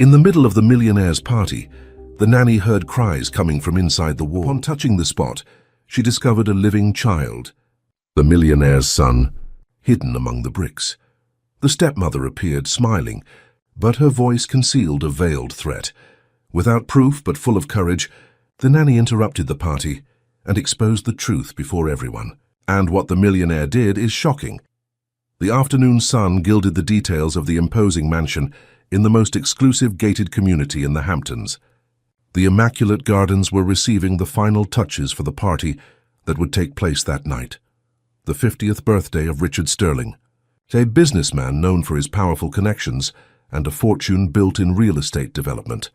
In the middle of the millionaire's party, the nanny heard cries coming from inside the wall. Upon touching the spot, she discovered a living child, the millionaire's son, hidden among the bricks. The stepmother appeared, smiling, but her voice concealed a veiled threat. Without proof but full of courage, the nanny interrupted the party and exposed the truth before everyone. And what the millionaire did is shocking. The afternoon sun gilded the details of the imposing mansion in the most exclusive gated community in the Hamptons. The immaculate gardens were receiving the final touches for the party that would take place that night. The 50th birthday of Richard Sterling, a businessman known for his powerful connections and a fortune built in real estate development.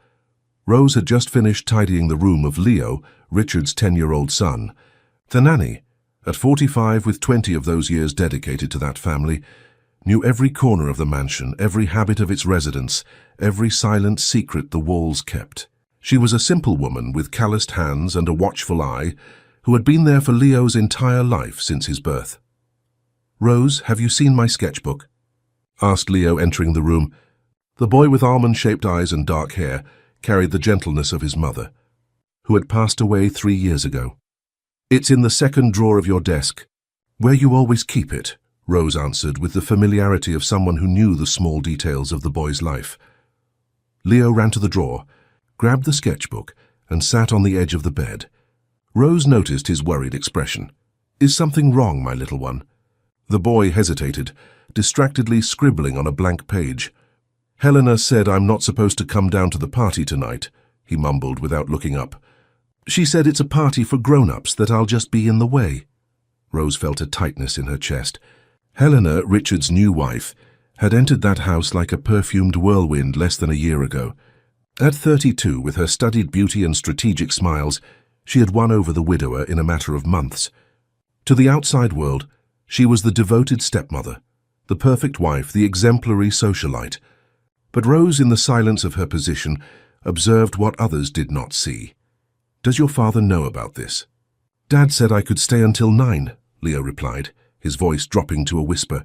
Rose had just finished tidying the room of Leo, Richard's 10-year-old son. The nanny, at 45 with 20 of those years dedicated to that family, knew every corner of the mansion, every habit of its residents, every silent secret the walls kept. She was a simple woman with calloused hands and a watchful eye who had been there for Leo's entire life since his birth. "Rose, have you seen my sketchbook?" asked Leo, entering the room. The boy with almond-shaped eyes and dark hair carried the gentleness of his mother, who had passed away 3 years ago. "It's in the second drawer of your desk, where you always keep it," Rose answered with the familiarity of someone who knew the small details of the boy's life. Leo ran to the drawer, grabbed the sketchbook, and sat on the edge of the bed. Rose noticed his worried expression. "Is something wrong, my little one?" The boy hesitated, distractedly scribbling on a blank page. "Helena said I'm not supposed to come down to the party tonight," he mumbled without looking up. "She said it's a party for grown-ups, that I'll just be in the way." Rose felt a tightness in her chest. Helena, Richard's new wife, had entered that house like a perfumed whirlwind less than a year ago. At 32, with her studied beauty and strategic smiles, she had won over the widower in a matter of months. To the outside world, she was the devoted stepmother, the perfect wife, the exemplary socialite. But Rose, in the silence of her position, observed what others did not see. "Does your father know about this?" "Dad said I could stay until 9, Leo replied, his voice dropping to a whisper.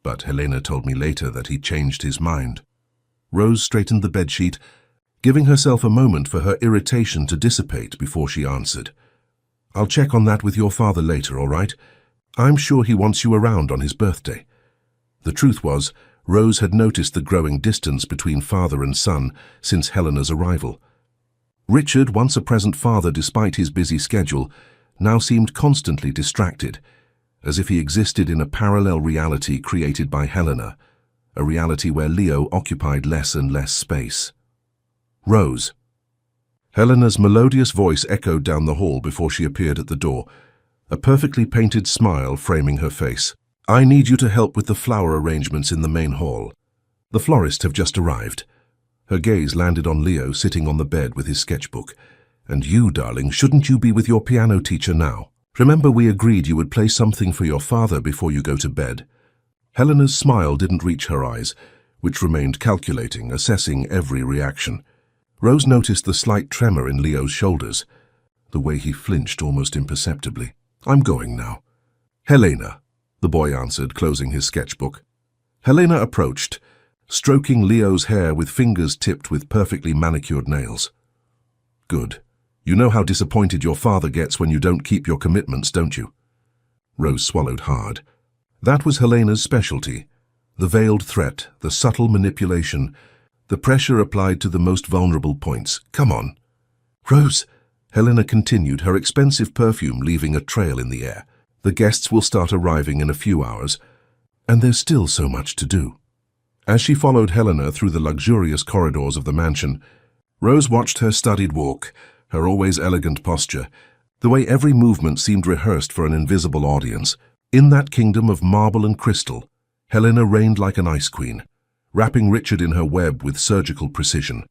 "But Helena told me later that he changed his mind." Rose straightened the bedsheet, giving herself a moment for her irritation to dissipate before she answered. "I'll check on that with your father later, all right? I'm sure he wants you around on his birthday." The truth was, Rose had noticed the growing distance between father and son since Helena's arrival. Richard, once a present father despite his busy schedule, now seemed constantly distracted, as if he existed in a parallel reality created by Helena, a reality where Leo occupied less and less space. "Rose." Helena's melodious voice echoed down the hall before she appeared at the door, a perfectly painted smile framing her face. "I need you to help with the flower arrangements in the main hall. The florists have just arrived." Her gaze landed on Leo sitting on the bed with his sketchbook. "And you, darling, shouldn't you be with your piano teacher now? Remember, we agreed you would play something for your father before you go to bed." Helena's smile didn't reach her eyes, which remained calculating, assessing every reaction. Rose noticed the slight tremor in Leo's shoulders, the way he flinched almost imperceptibly. "I'm going now." "Helena," the boy answered, closing his sketchbook. Helena approached, stroking Leo's hair with fingers tipped with perfectly manicured nails. "Good. You know how disappointed your father gets when you don't keep your commitments, don't you?" Rose swallowed hard. That was Helena's specialty. The veiled threat, the subtle manipulation, the pressure applied to the most vulnerable points. "Come on." "Rose," Helena continued, her expensive perfume leaving a trail in the air. "The guests will start arriving in a few hours, and there's still so much to do." As she followed Helena through the luxurious corridors of the mansion, Rose watched her studied walk, her always elegant posture, the way every movement seemed rehearsed for an invisible audience. In that kingdom of marble and crystal, Helena reigned like an ice queen, wrapping Richard in her web with surgical precision.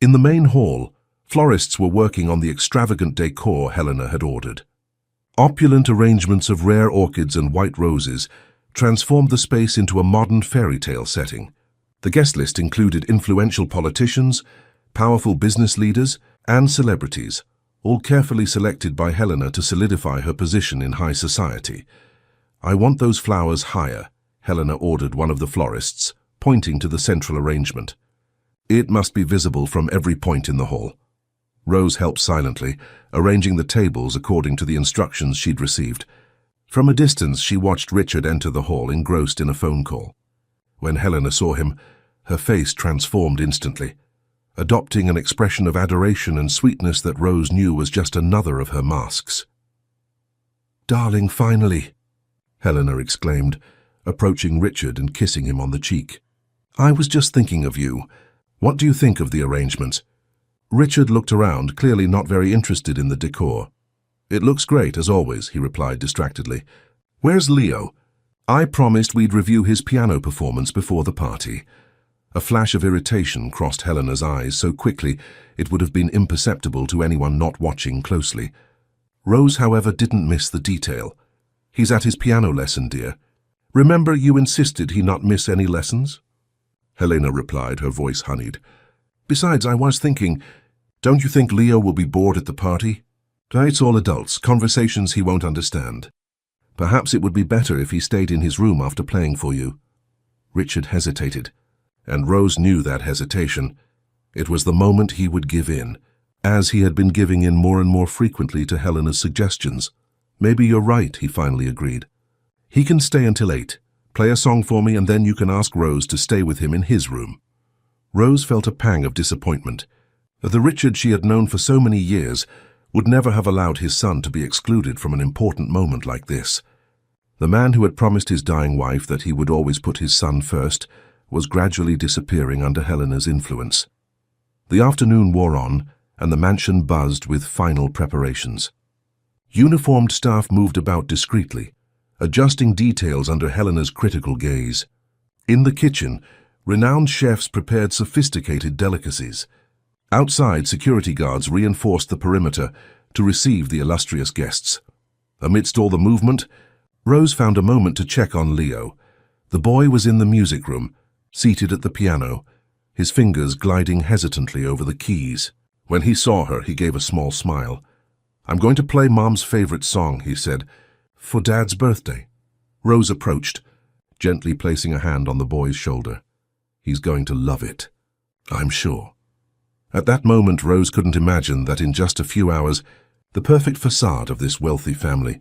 In the main hall, florists were working on the extravagant decor Helena had ordered. Opulent arrangements of rare orchids and white roses transformed the space into a modern fairy tale setting. The guest list included influential politicians, powerful business leaders, and celebrities, all carefully selected by Helena to solidify her position in high society. "I want those flowers higher," Helena ordered one of the florists, pointing to the central arrangement. It must be visible from every point in the hall. Rose helped silently, arranging the tables according to the instructions she'd received. From a distance, she watched Richard enter the hall, engrossed in a phone call. When Helena saw him, her face transformed instantly, adopting an expression of adoration and sweetness that Rose knew was just another of her masks. "Darling, finally," Helena exclaimed, approaching Richard and kissing him on the cheek. "I was just thinking of you. What do you think of the arrangement?" Richard looked around, clearly not very interested in the decor. "It looks great, as always," he replied distractedly. "Where's Leo? I promised we'd review his piano performance before the party." A flash of irritation crossed Helena's eyes so quickly it would have been imperceptible to anyone not watching closely. Rose, however, didn't miss the detail. "He's at his piano lesson, dear. Remember, you insisted he not miss any lessons?" Helena replied, her voice honeyed. "Besides, I was thinking, don't you think Leo will be bored at the party? It's all adults, conversations he won't understand. Perhaps it would be better if he stayed in his room after playing for you." Richard hesitated, and Rose knew that hesitation. It was the moment he would give in, as he had been giving in more and more frequently to Helena's suggestions. "Maybe you're right," he finally agreed. "He can stay until 8. Play a song for me, and then you can ask Rose to stay with him in his room." Rose felt a pang of disappointment. The Richard she had known for so many years would never have allowed his son to be excluded from an important moment like this. The man who had promised his dying wife that he would always put his son first was gradually disappearing under Helena's influence. The afternoon wore on, and the mansion buzzed with final preparations. Uniformed staff moved about discreetly, adjusting details under Helena's critical gaze. In the kitchen, renowned chefs prepared sophisticated delicacies. Outside, security guards reinforced the perimeter to receive the illustrious guests. Amidst all the movement, Rose found a moment to check on Leo. The boy was in the music room, seated at the piano, his fingers gliding hesitantly over the keys. When he saw her, he gave a small smile. "I'm going to play Mom's favorite song," he said, "for Dad's birthday." Rose approached, gently placing a hand on the boy's shoulder. "He's going to love it, I'm sure." At that moment, Rose couldn't imagine that in just a few hours, the perfect facade of this wealthy family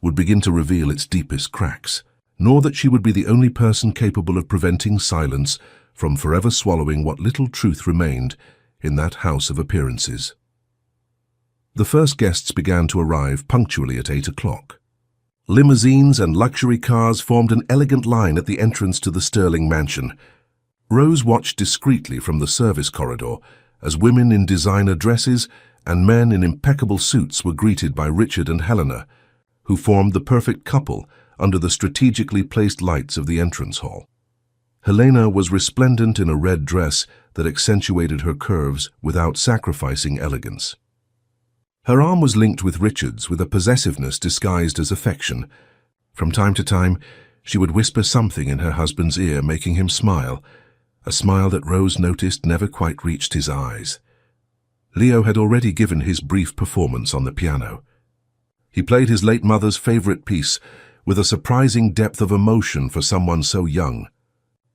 would begin to reveal its deepest cracks, nor that she would be the only person capable of preventing silence from forever swallowing what little truth remained in that house of appearances. The first guests began to arrive punctually at 8 o'clock. Limousines and luxury cars formed an elegant line at the entrance to the Sterling mansion. Rose watched discreetly from the service corridor as women in designer dresses and men in impeccable suits were greeted by Richard and Helena, who formed the perfect couple under the strategically placed lights of the entrance hall. Helena was resplendent in a red dress that accentuated her curves without sacrificing elegance. Her arm was linked with Richard's with a possessiveness disguised as affection. From time to time, she would whisper something in her husband's ear, making him smile, a smile that Rose noticed never quite reached his eyes. Leo had already given his brief performance on the piano. He played his late mother's favorite piece with a surprising depth of emotion for someone so young.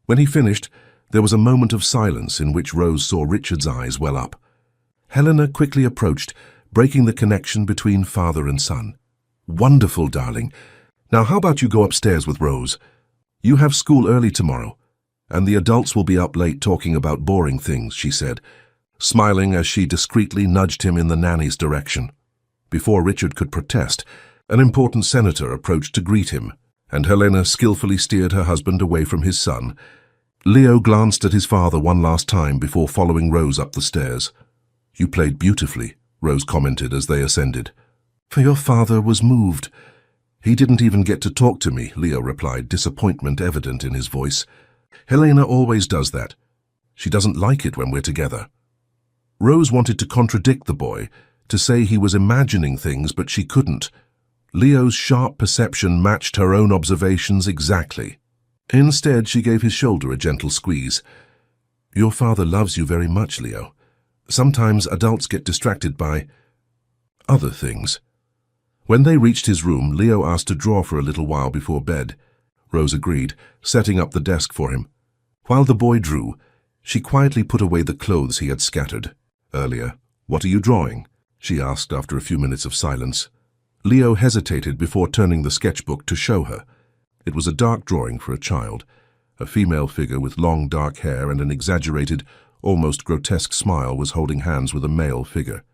When he finished, there was a moment of silence in which Rose saw Richard's eyes well up. Helena quickly approached, breaking the connection between father and son. "Wonderful, darling. Now how about you go upstairs with Rose? You have school early tomorrow, and the adults will be up late talking about boring things," she said, smiling as she discreetly nudged him in the nanny's direction. Before Richard could protest, an important senator approached to greet him, and Helena skillfully steered her husband away from his son. Leo glanced at his father one last time before following Rose up the stairs. "You played beautifully," Rose commented as they ascended. "For your father was moved." "He didn't even get to talk to me," Leo replied, disappointment evident in his voice. "Helena always does that. She doesn't like it when we're together." Rose wanted to contradict the boy, to say he was imagining things, but she couldn't. Leo's sharp perception matched her own observations exactly. Instead, she gave his shoulder a gentle squeeze. "Your father loves you very much, Leo. Sometimes adults get distracted by other things." When they reached his room, Leo asked to draw for a little while before bed. Rose agreed, setting up the desk for him. While the boy drew, She quietly put away the clothes he had scattered earlier. "What are you drawing?" she asked after a few minutes of silence. Leo hesitated before turning the sketchbook to show her. It was a dark drawing for a child, a female figure with long dark hair and an exaggerated, almost grotesque smile was holding hands with a male figure.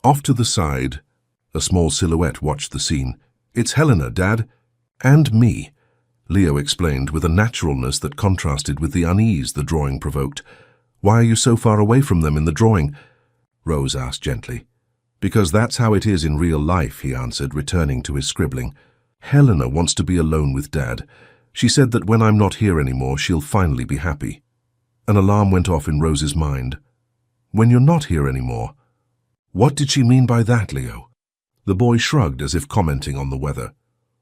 Off to the side, a small silhouette watched the scene. "It's Helena, Dad. And me," Leo explained with a naturalness that contrasted with the unease the drawing provoked. "Why are you so far away from them in the drawing?" Rose asked gently. "Because that's how it is in real life," he answered, returning to his scribbling. "Helena wants to be alone with Dad. She said that when I'm not here anymore, she'll finally be happy." An alarm went off in Rose's mind. "When you're not here anymore?" What did she mean by that, Leo? The boy shrugged as if commenting on the weather.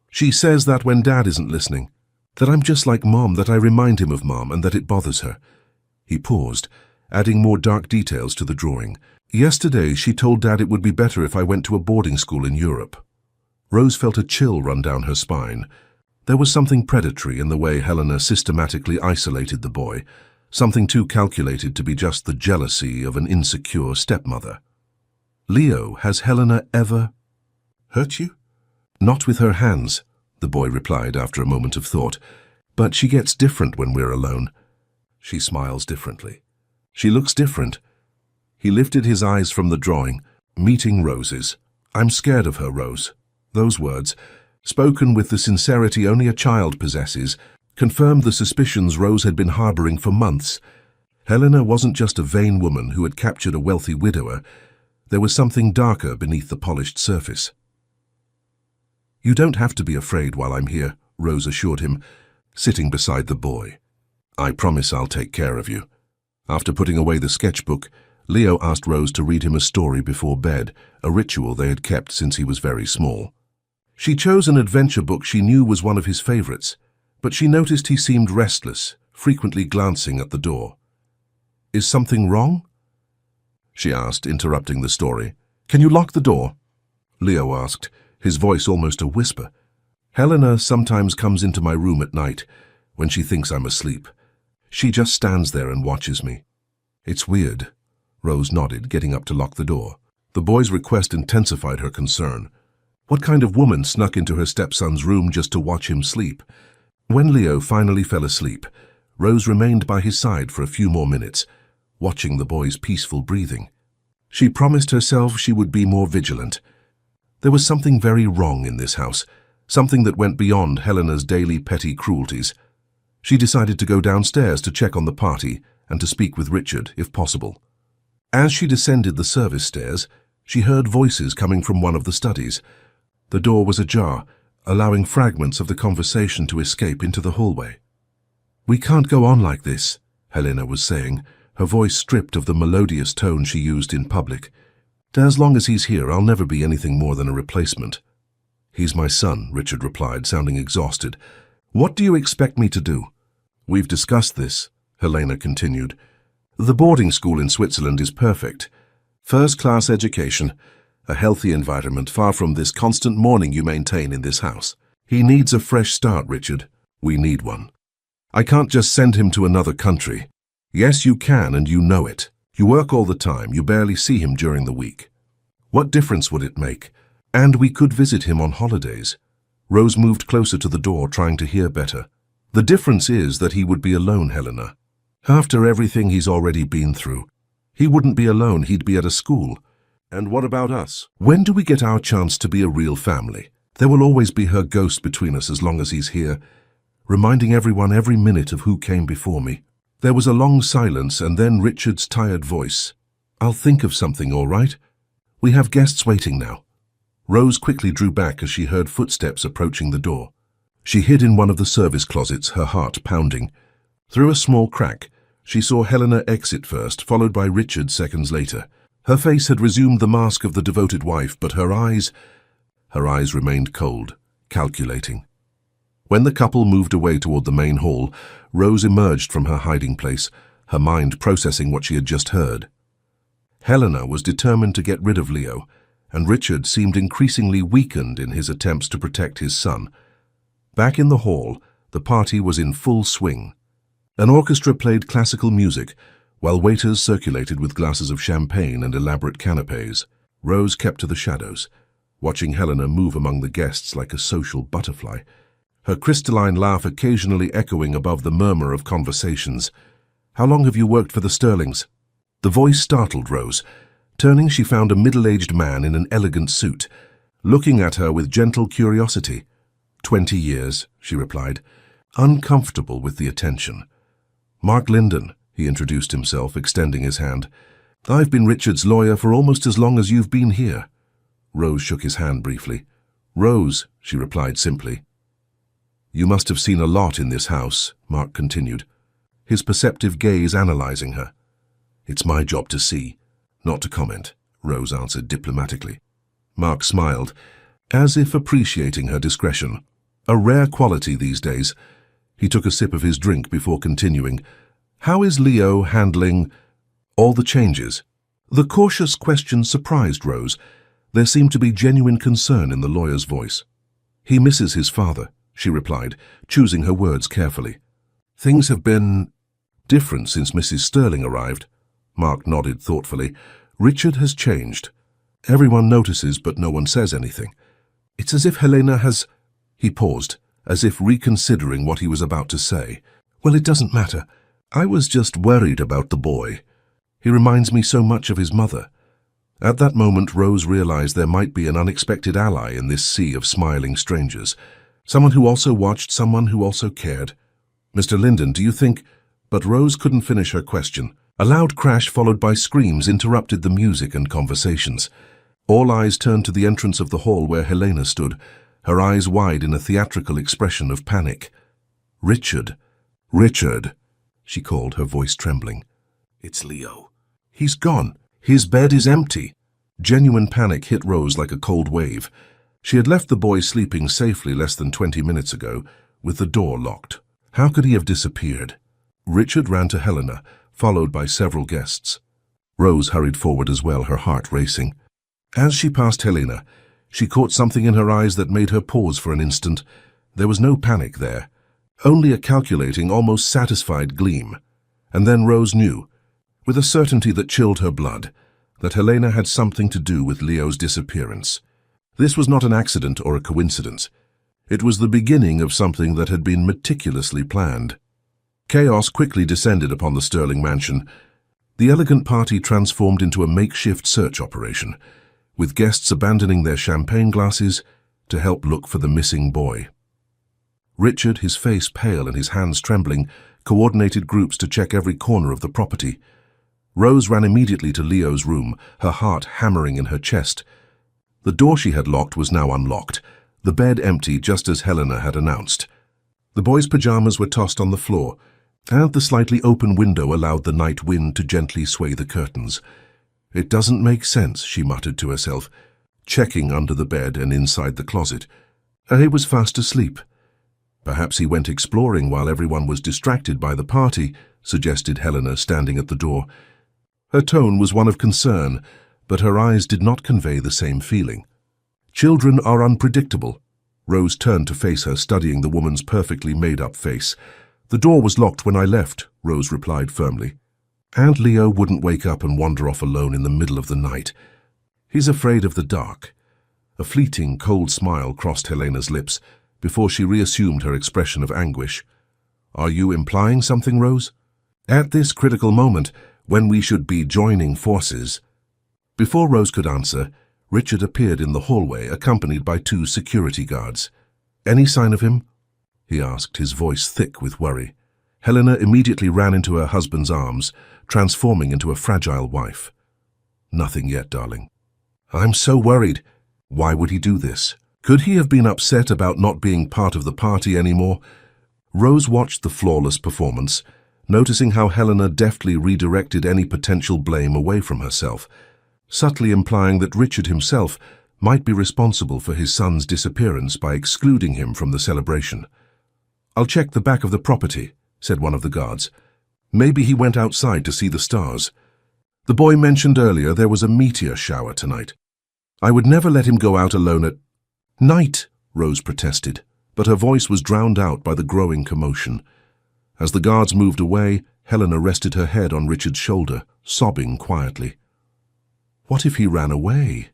"She says that when Dad isn't listening, that I'm just like Mom, that I remind him of Mom and that it bothers her." He paused, adding more dark details to the drawing. "Yesterday, she told Dad it would be better if I went to a boarding school in Europe." Rose felt a chill run down her spine. There was something predatory in the way Helena systematically isolated the boy, something too calculated to be just the jealousy of an insecure stepmother. "Leo, has Helena ever hurt you?" "Not with her hands," the boy replied after a moment of thought. "But she gets different when we're alone. She smiles differently. She looks different." He lifted his eyes from the drawing, meeting Rose's. "I'm scared of her, Rose." Those words, spoken with the sincerity only a child possesses, confirmed the suspicions Rose had been harboring for months. Helena wasn't just a vain woman who had captured a wealthy widower. There was something darker beneath the polished surface. "You don't have to be afraid while I'm here," Rose assured him, sitting beside the boy. "I promise I'll take care of you." After putting away the sketchbook, Leo asked Rose to read him a story before bed, a ritual they had kept since he was very small. She chose an adventure book she knew was one of his favorites, but she noticed he seemed restless, frequently glancing at the door. "Is something wrong?" she asked, interrupting the story. "Can you lock the door?" Leo asked, his voice almost a whisper. "Helena sometimes comes into my room at night, when she thinks I'm asleep. She just stands there and watches me." "It's weird," Rose nodded, getting up to lock the door. The boy's request intensified her concern. What kind of woman snuck into her stepson's room just to watch him sleep? When Leo finally fell asleep, Rose remained by his side for a few more minutes, watching the boy's peaceful breathing. She promised herself she would be more vigilant. There was something very wrong in this house, something that went beyond Helena's daily petty cruelties. She decided to go downstairs to check on the party and to speak with Richard, if possible. As she descended the service stairs, she heard voices coming from one of the studies. The door was ajar, allowing fragments of the conversation to escape into the hallway. "We can't go on like this," Helena was saying, her voice stripped of the melodious tone she used in public. "As long as he's here, I'll never be anything more than a replacement." "He's my son," Richard replied, sounding exhausted. "What do you expect me to do?" "We've discussed this," Helena continued. "The boarding school in Switzerland is perfect. First-class education, a healthy environment far from this constant mourning you maintain in this house. He needs a fresh start, Richard. We need one. I can't just send him to another country." "Yes, you can, and you know it. You work all the time. You barely see him during the week. What difference would it make? And we could visit him on holidays." Rose moved closer to the door, trying to hear better. "The difference is that he would be alone, Helena. After everything he's already been through, he wouldn't be alone, he'd be at a school. And what about us? When do we get our chance to be a real family? There will always be her ghost between us as long as he's here, reminding everyone every minute of who came before me." There was a long silence, and then Richard's tired voice. "I'll think of something, all right? We have guests waiting now." Rose quickly drew back as she heard footsteps approaching the door. She hid in one of the service closets, her heart pounding. Through a small crack, she saw Helena exit first, followed by Richard seconds later. Her face had resumed the mask of the devoted wife, but her eyes remained cold, calculating. When the couple moved away toward the main hall, Rose emerged from her hiding place, her mind processing what she had just heard. Helena was determined to get rid of Leo, and Richard seemed increasingly weakened in his attempts to protect his son. Back in the hall, the party was in full swing. An orchestra played classical music, while waiters circulated with glasses of champagne and elaborate canapes. Rose kept to the shadows, watching Helena move among the guests like a social butterfly, her crystalline laugh occasionally echoing above the murmur of conversations. "How long have you worked for the Sterlings?" The voice startled Rose. Turning, she found a middle-aged man in an elegant suit, looking at her with gentle curiosity. 20 years, she replied, uncomfortable with the attention. "Mark Linden," he introduced himself, extending his hand. "I've been Richard's lawyer for almost as long as you've been here." Rose shook his hand briefly. "Rose," she replied simply. "You must have seen a lot in this house," Mark continued, his perceptive gaze analyzing her. "It's my job to see, not to comment," Rose answered diplomatically. Mark smiled, as if appreciating her discretion, a rare quality these days. He took a sip of his drink before continuing. "How is Leo handling all the changes?" The cautious question surprised Rose. There seemed to be genuine concern in the lawyer's voice. "He misses his father," she replied, choosing her words carefully. "Things have been different since Mrs. Sterling arrived." Mark nodded thoughtfully. "Richard has changed. Everyone notices, but no one says anything. It's as if Helena has—" He paused, as if reconsidering what he was about to say. "Well, it doesn't matter. I was just worried about the boy. He reminds me so much of his mother." At that moment, Rose realized there might be an unexpected ally in this sea of smiling strangers. Someone who also watched, someone who also cared. "Mr. Linden, do you think—" But Rose couldn't finish her question. A loud crash followed by screams interrupted the music and conversations. All eyes turned to the entrance of the hall where Helena stood, her eyes wide in a theatrical expression of panic. "Richard! Richard!" she called, her voice trembling. "It's Leo. He's gone. His bed is empty." Genuine panic hit Rose like a cold wave. She had left the boy sleeping safely less than 20 minutes ago, with the door locked. How could he have disappeared? Richard ran to Helena, followed by several guests. Rose hurried forward as well, her heart racing. As she passed Helena, she caught something in her eyes that made her pause for an instant. There was no panic there, only a calculating, almost satisfied gleam. And then Rose knew, with a certainty that chilled her blood, that Helena had something to do with Leo's disappearance. This was not an accident or a coincidence. It was the beginning of something that had been meticulously planned. Chaos quickly descended upon the Sterling mansion. The elegant party transformed into a makeshift search operation, with guests abandoning their champagne glasses to help look for the missing boy. Richard, his face pale and his hands trembling, coordinated groups to check every corner of the property. Rose ran immediately to Leo's room, her heart hammering in her chest. The door she had locked was now unlocked, the bed empty just as Helena had announced. The boy's pajamas were tossed on the floor, and the slightly open window allowed the night wind to gently sway the curtains. "It doesn't make sense," she muttered to herself, checking under the bed and inside the closet. He was fast asleep. "Perhaps he went exploring while everyone was distracted by the party," suggested Helena, standing at the door. Her tone was one of concern, but her eyes did not convey the same feeling. "Children are unpredictable." Rose turned to face her, studying the woman's perfectly made-up face. "The door was locked when I left," Rose replied firmly. "And Leo wouldn't wake up and wander off alone in the middle of the night. He's afraid of the dark." A fleeting, cold smile crossed Helena's lips before she reassumed her expression of anguish. "Are you implying something, Rose? At this critical moment, when we should be joining forces?" Before Rose could answer, Richard appeared in the hallway, accompanied by 2 security guards. "Any sign of him?" he asked, his voice thick with worry. Helena immediately ran into her husband's arms, transforming into a fragile wife. "Nothing yet, darling." "I'm so worried." Why would he do this? Could he have been upset about not being part of the party anymore? Rose watched the flawless performance, noticing how Helena deftly redirected any potential blame away from herself, subtly implying that Richard himself might be responsible for his son's disappearance by excluding him from the celebration. "I'll check the back of the property," said one of the guards. "Maybe he went outside to see the stars. The boy mentioned earlier there was a meteor shower tonight. I would never let him go out alone at night," Rose protested, but her voice was drowned out by the growing commotion. As the guards moved away, Helena rested her head on Richard's shoulder, sobbing quietly. What if he ran away?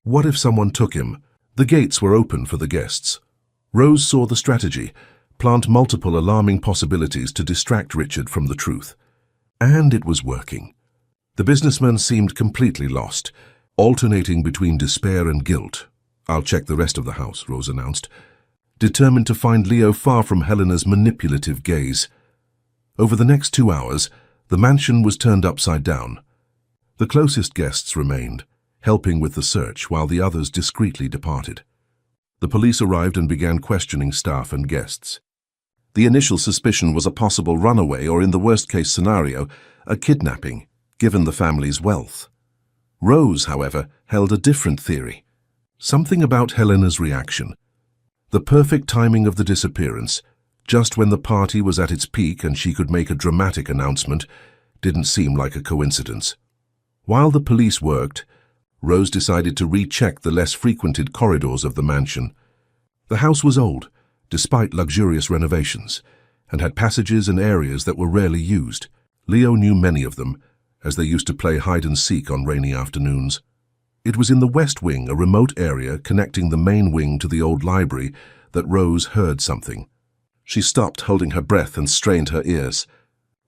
What if someone took him? The gates were open for the guests. Rose saw the strategy, plant multiple alarming possibilities to distract Richard from the truth. And it was working. The businessman seemed completely lost, alternating between despair and guilt. "I'll check the rest of the house," Rose announced, determined to find Leo far from Helena's manipulative gaze. Over the next 2 hours, the mansion was turned upside down. The closest guests remained, helping with the search while the others discreetly departed. The police arrived and began questioning staff and guests. The initial suspicion was a possible runaway or, in the worst-case scenario, a kidnapping, given the family's wealth. Rose, however, held a different theory. Something about Helena's reaction. The perfect timing of the disappearance, just when the party was at its peak and she could make a dramatic announcement, didn't seem like a coincidence. While the police worked, Rose decided to recheck the less frequented corridors of the mansion. The house was old, despite luxurious renovations, and had passages and areas that were rarely used. Leo knew many of them, as they used to play hide-and-seek on rainy afternoons. It was in the west wing, a remote area connecting the main wing to the old library, that Rose heard something. She stopped, holding her breath, and strained her ears.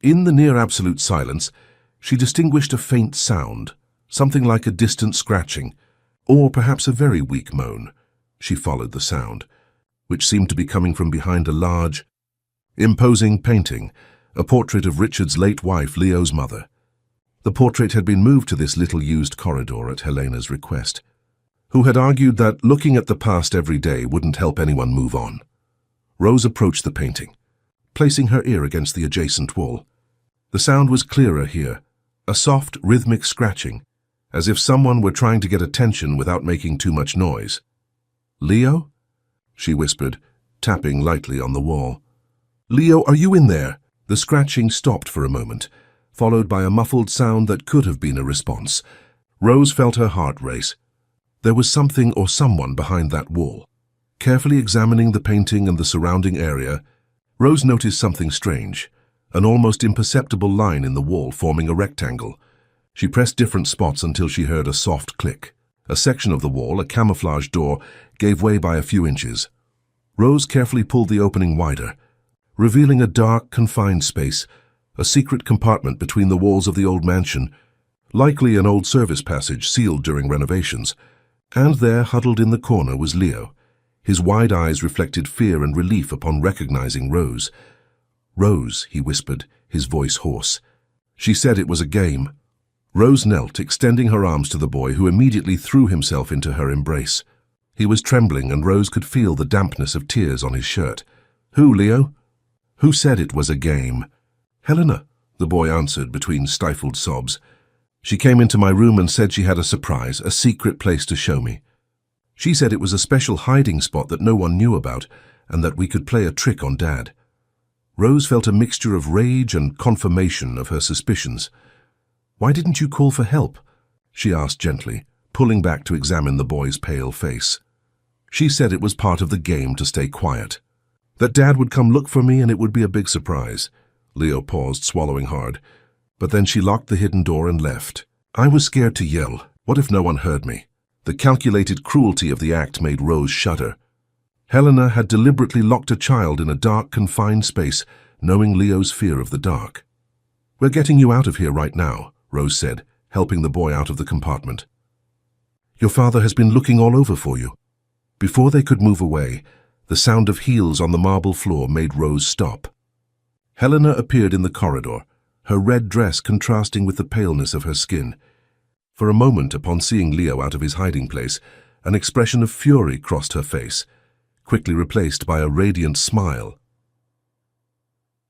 In the near-absolute silence, she distinguished a faint sound, something like a distant scratching, or perhaps a very weak moan. She followed the sound, which seemed to be coming from behind a large, imposing painting, a portrait of Richard's late wife, Leo's mother. The portrait had been moved to this little-used corridor at Helena's request, who had argued that looking at the past every day wouldn't help anyone move on. Rose approached the painting, placing her ear against the adjacent wall. The sound was clearer here, a soft, rhythmic scratching, as if someone were trying to get attention without making too much noise. "Leo?" she whispered, tapping lightly on the wall. "Leo, are you in there?" The scratching stopped for a moment, followed by a muffled sound that could have been a response. Rose felt her heart race. There was something or someone behind that wall. Carefully examining the painting and the surrounding area, Rose noticed something strange, an almost imperceptible line in the wall forming a rectangle. She pressed different spots until she heard a soft click. A section of the wall, a camouflage door, gave way by a few inches. Rose carefully pulled the opening wider, revealing a dark, confined space, a secret compartment between the walls of the old mansion, likely an old service passage sealed during renovations. And there, huddled in the corner, was Leo. His wide eyes reflected fear and relief upon recognizing Rose. "Rose," he whispered, his voice hoarse. She said it was a game. Rose knelt, extending her arms to the boy, who immediately threw himself into her embrace. He was trembling, and Rose could feel the dampness of tears on his shirt. "Who, Leo?" "Who said it was a game?" "Helena," the boy answered between stifled sobs. "She came into my room and said she had a surprise, a secret place to show me. She said it was a special hiding spot that no one knew about, and that we could play a trick on Dad." Rose felt a mixture of rage and confirmation of her suspicions. "Why didn't you call for help?" she asked gently, pulling back to examine the boy's pale face. "She said it was part of the game to stay quiet. That Dad would come look for me and it would be a big surprise." Leo paused, swallowing hard. But then she locked the hidden door and left. "I was scared to yell. What if no one heard me?" The calculated cruelty of the act made Rose shudder. Helena had deliberately locked a child in a dark, confined space, knowing Leo's fear of the dark. "We're getting you out of here right now," Rose said, helping the boy out of the compartment. "Your father has been looking all over for you." Before they could move away, the sound of heels on the marble floor made Rose stop. Helena appeared in the corridor, her red dress contrasting with the paleness of her skin. For a moment, upon seeing Leo out of his hiding place, an expression of fury crossed her face, quickly replaced by a radiant smile.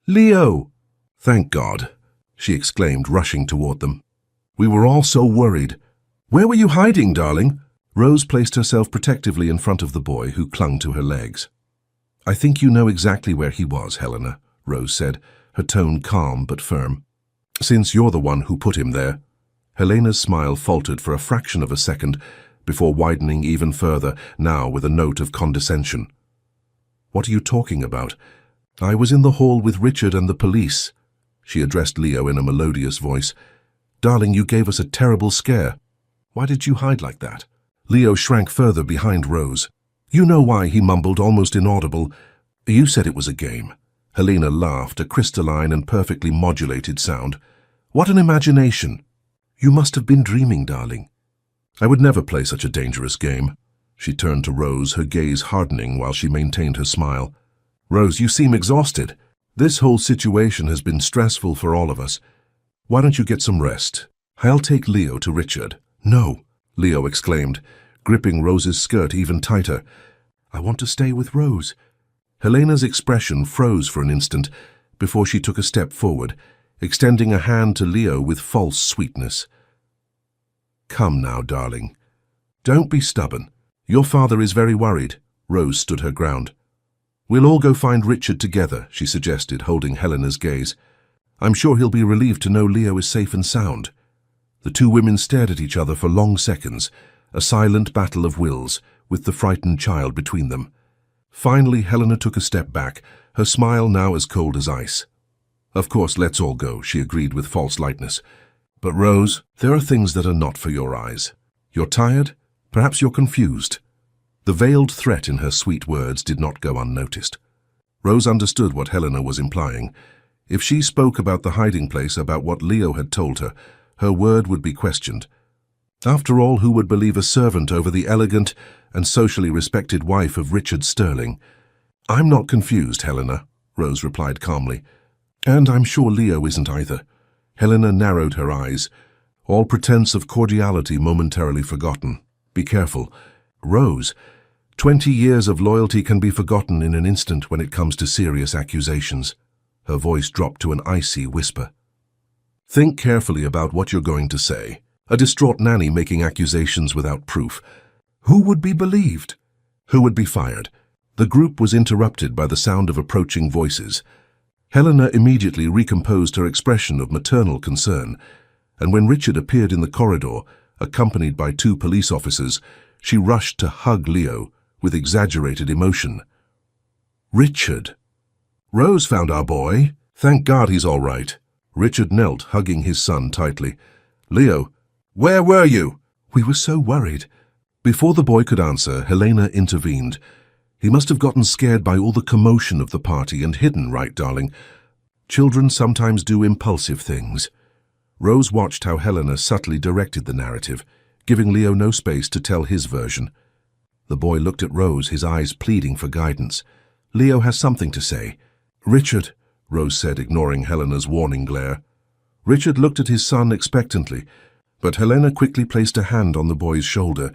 "Leo!" "Thank God," she exclaimed, rushing toward them. "We were all so worried." "Where were you hiding, darling?" Rose placed herself protectively in front of the boy, who clung to her legs. "I think you know exactly where he was, Helena," Rose said, her tone calm but firm. "Since you're the one who put him there." Helena's smile faltered for a fraction of a second, before widening even further, now with a note of condescension. "What are you talking about?" I was in the hall with Richard and the police. She addressed Leo in a melodious voice. Darling, you gave us a terrible scare. Why did you hide like that? Leo shrank further behind Rose. You know why, he mumbled, almost inaudible. You said it was a game. Helena laughed, a crystalline and perfectly modulated sound. What an imagination! You must have been dreaming, darling. I would never play such a dangerous game. She turned to Rose, her gaze hardening while she maintained her smile. Rose, you seem exhausted. This whole situation has been stressful for all of us. Why don't you get some rest? I'll take Leo to Richard. No, Leo exclaimed, gripping Rose's skirt even tighter. I want to stay with Rose. Helena's expression froze for an instant before she took a step forward, extending a hand to Leo with false sweetness. Come now, darling. Don't be stubborn. Your father is very worried. Rose stood her ground. We'll all go find Richard together, she suggested, holding Helena's gaze. I'm sure he'll be relieved to know Leo is safe and sound. The two women stared at each other for long seconds, a silent battle of wills, with the frightened child between them. Finally, Helena took a step back, her smile now as cold as ice. Of course, let's all go, she agreed with false lightness. But Rose, there are things that are not for your eyes. You're tired? Perhaps you're confused. The veiled threat in her sweet words did not go unnoticed. Rose understood what Helena was implying. If she spoke about the hiding place, about what Leo had told her, her word would be questioned. After all, who would believe a servant over the elegant and socially respected wife of Richard Sterling? I'm not confused, Helena, Rose replied calmly. And I'm sure Leo isn't either. Helena narrowed her eyes, all pretense of cordiality momentarily forgotten. Be careful. Rose, 20 years of loyalty can be forgotten in an instant when it comes to serious accusations. Her voice dropped to an icy whisper. Think carefully about what you're going to say. A distraught nanny making accusations without proof. Who would be believed? Who would be fired? The group was interrupted by the sound of approaching voices. Helena immediately recomposed her expression of maternal concern, and when Richard appeared in the corridor, accompanied by 2 police officers, she rushed to hug Leo with exaggerated emotion. Richard! Rose found our boy. Thank God he's all right. Richard knelt, hugging his son tightly. Leo, where were you? We were so worried. Before the boy could answer, Helena intervened. He must have gotten scared by all the commotion of the party and hidden, right, darling? Children sometimes do impulsive things. Rose watched how Helena subtly directed the narrative, giving Leo no space to tell his version. The boy looked at Rose, his eyes pleading for guidance. Leo has something to say. Richard, Rose said, ignoring Helena's warning glare. Richard looked at his son expectantly, but Helena quickly placed a hand on the boy's shoulder,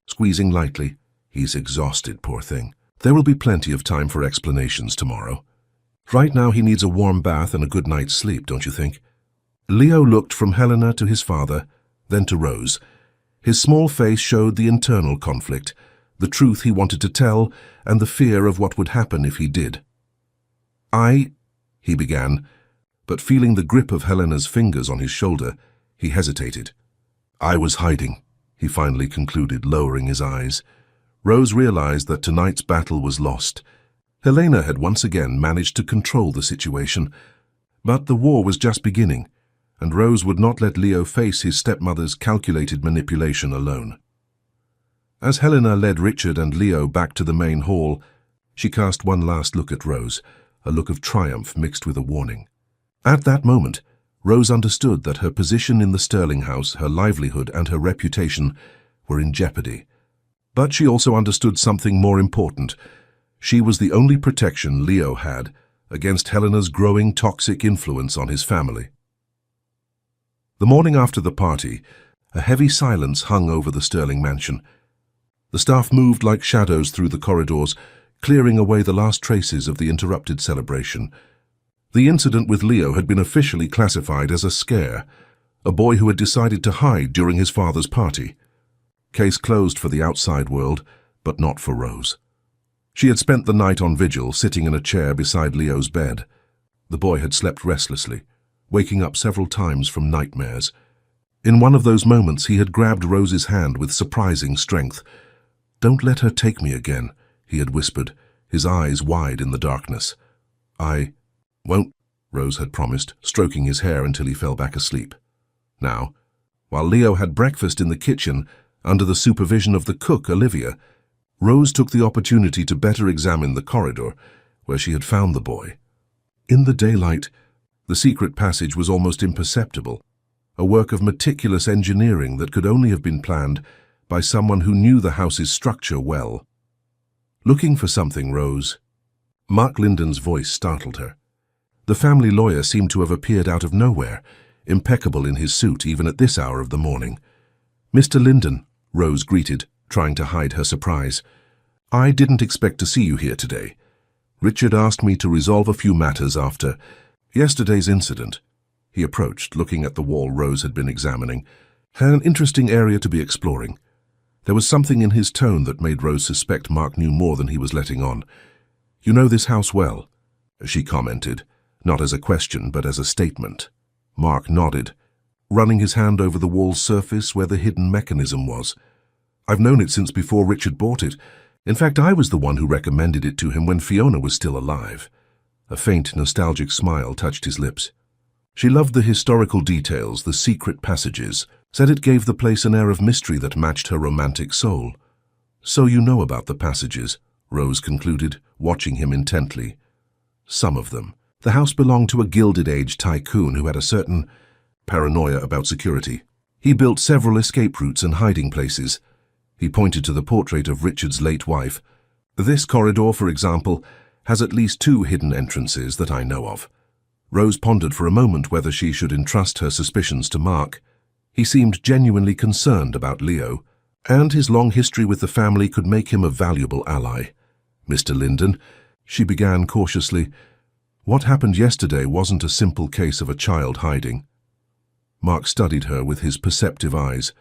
squeezing lightly. He's exhausted, poor thing. There will be plenty of time for explanations tomorrow. Right now he needs a warm bath and a good night's sleep, don't you think? Leo looked from Helena to his father, then to Rose. His small face showed the internal conflict, the truth he wanted to tell, and the fear of what would happen if he did. He began, but feeling the grip of Helena's fingers on his shoulder, he hesitated. I was hiding, he finally concluded, lowering his eyes. Rose realized that tonight's battle was lost. Helena had once again managed to control the situation, but the war was just beginning, and Rose would not let Leo face his stepmother's calculated manipulation alone. As Helena led Richard and Leo back to the main hall, she cast one last look at Rose, a look of triumph mixed with a warning. At that moment, Rose understood that her position in the Sterling house, her livelihood and her reputation were in jeopardy. But she also understood something more important. She was the only protection Leo had against Helena's growing toxic influence on his family. The morning after the party, a heavy silence hung over the Sterling mansion. The staff moved like shadows through the corridors, clearing away the last traces of the interrupted celebration. The incident with Leo had been officially classified as a scare, a boy who had decided to hide during his father's party. Case closed for the outside world, but not for Rose. She had spent the night on vigil, sitting in a chair beside Leo's bed. The boy had slept restlessly, waking up several times from nightmares. In one of those moments, he had grabbed Rose's hand with surprising strength. Don't let her take me again, he had whispered, his eyes wide in the darkness. I won't, Rose had promised, stroking his hair until he fell back asleep. Now, while Leo had breakfast in the kitchen, under the supervision of the cook, Olivia, Rose took the opportunity to better examine the corridor where she had found the boy. In the daylight, the secret passage was almost imperceptible, a work of meticulous engineering that could only have been planned by someone who knew the house's structure well. Looking for something, Rose? Mark Linden's voice startled her. The family lawyer seemed to have appeared out of nowhere, impeccable in his suit even at this hour of the morning. "Mr. Linden," Rose greeted, trying to hide her surprise. "I didn't expect to see you here today. Richard asked me to resolve a few matters after yesterday's incident." He approached, looking at the wall Rose had been examining. An interesting area to be exploring. There was something in his tone that made Rose suspect Mark knew more than he was letting on. "You know this house well," she commented, not as a question but as a statement. Mark nodded, running his hand over the wall's surface where the hidden mechanism was. "I've known it since before Richard bought it. In fact, I was the one who recommended it to him when Fiona was still alive." A faint, nostalgic smile touched his lips. She loved the historical details, the secret passages, said it gave the place an air of mystery that matched her romantic soul. "So you know about the passages," Rose concluded, watching him intently. "Some of them. The house belonged to a Gilded Age tycoon who had a certain paranoia about security. He built several escape routes and hiding places." He pointed to the portrait of Richard's late wife. "This corridor, for example, has at least 2 hidden entrances that I know of." Rose pondered for a moment whether she should entrust her suspicions to Mark. He seemed genuinely concerned about Leo, and his long history with the family could make him a valuable ally. "Mr. Linden," she began cautiously, "what happened yesterday wasn't a simple case of a child hiding." Mark studied her with his perceptive eyes.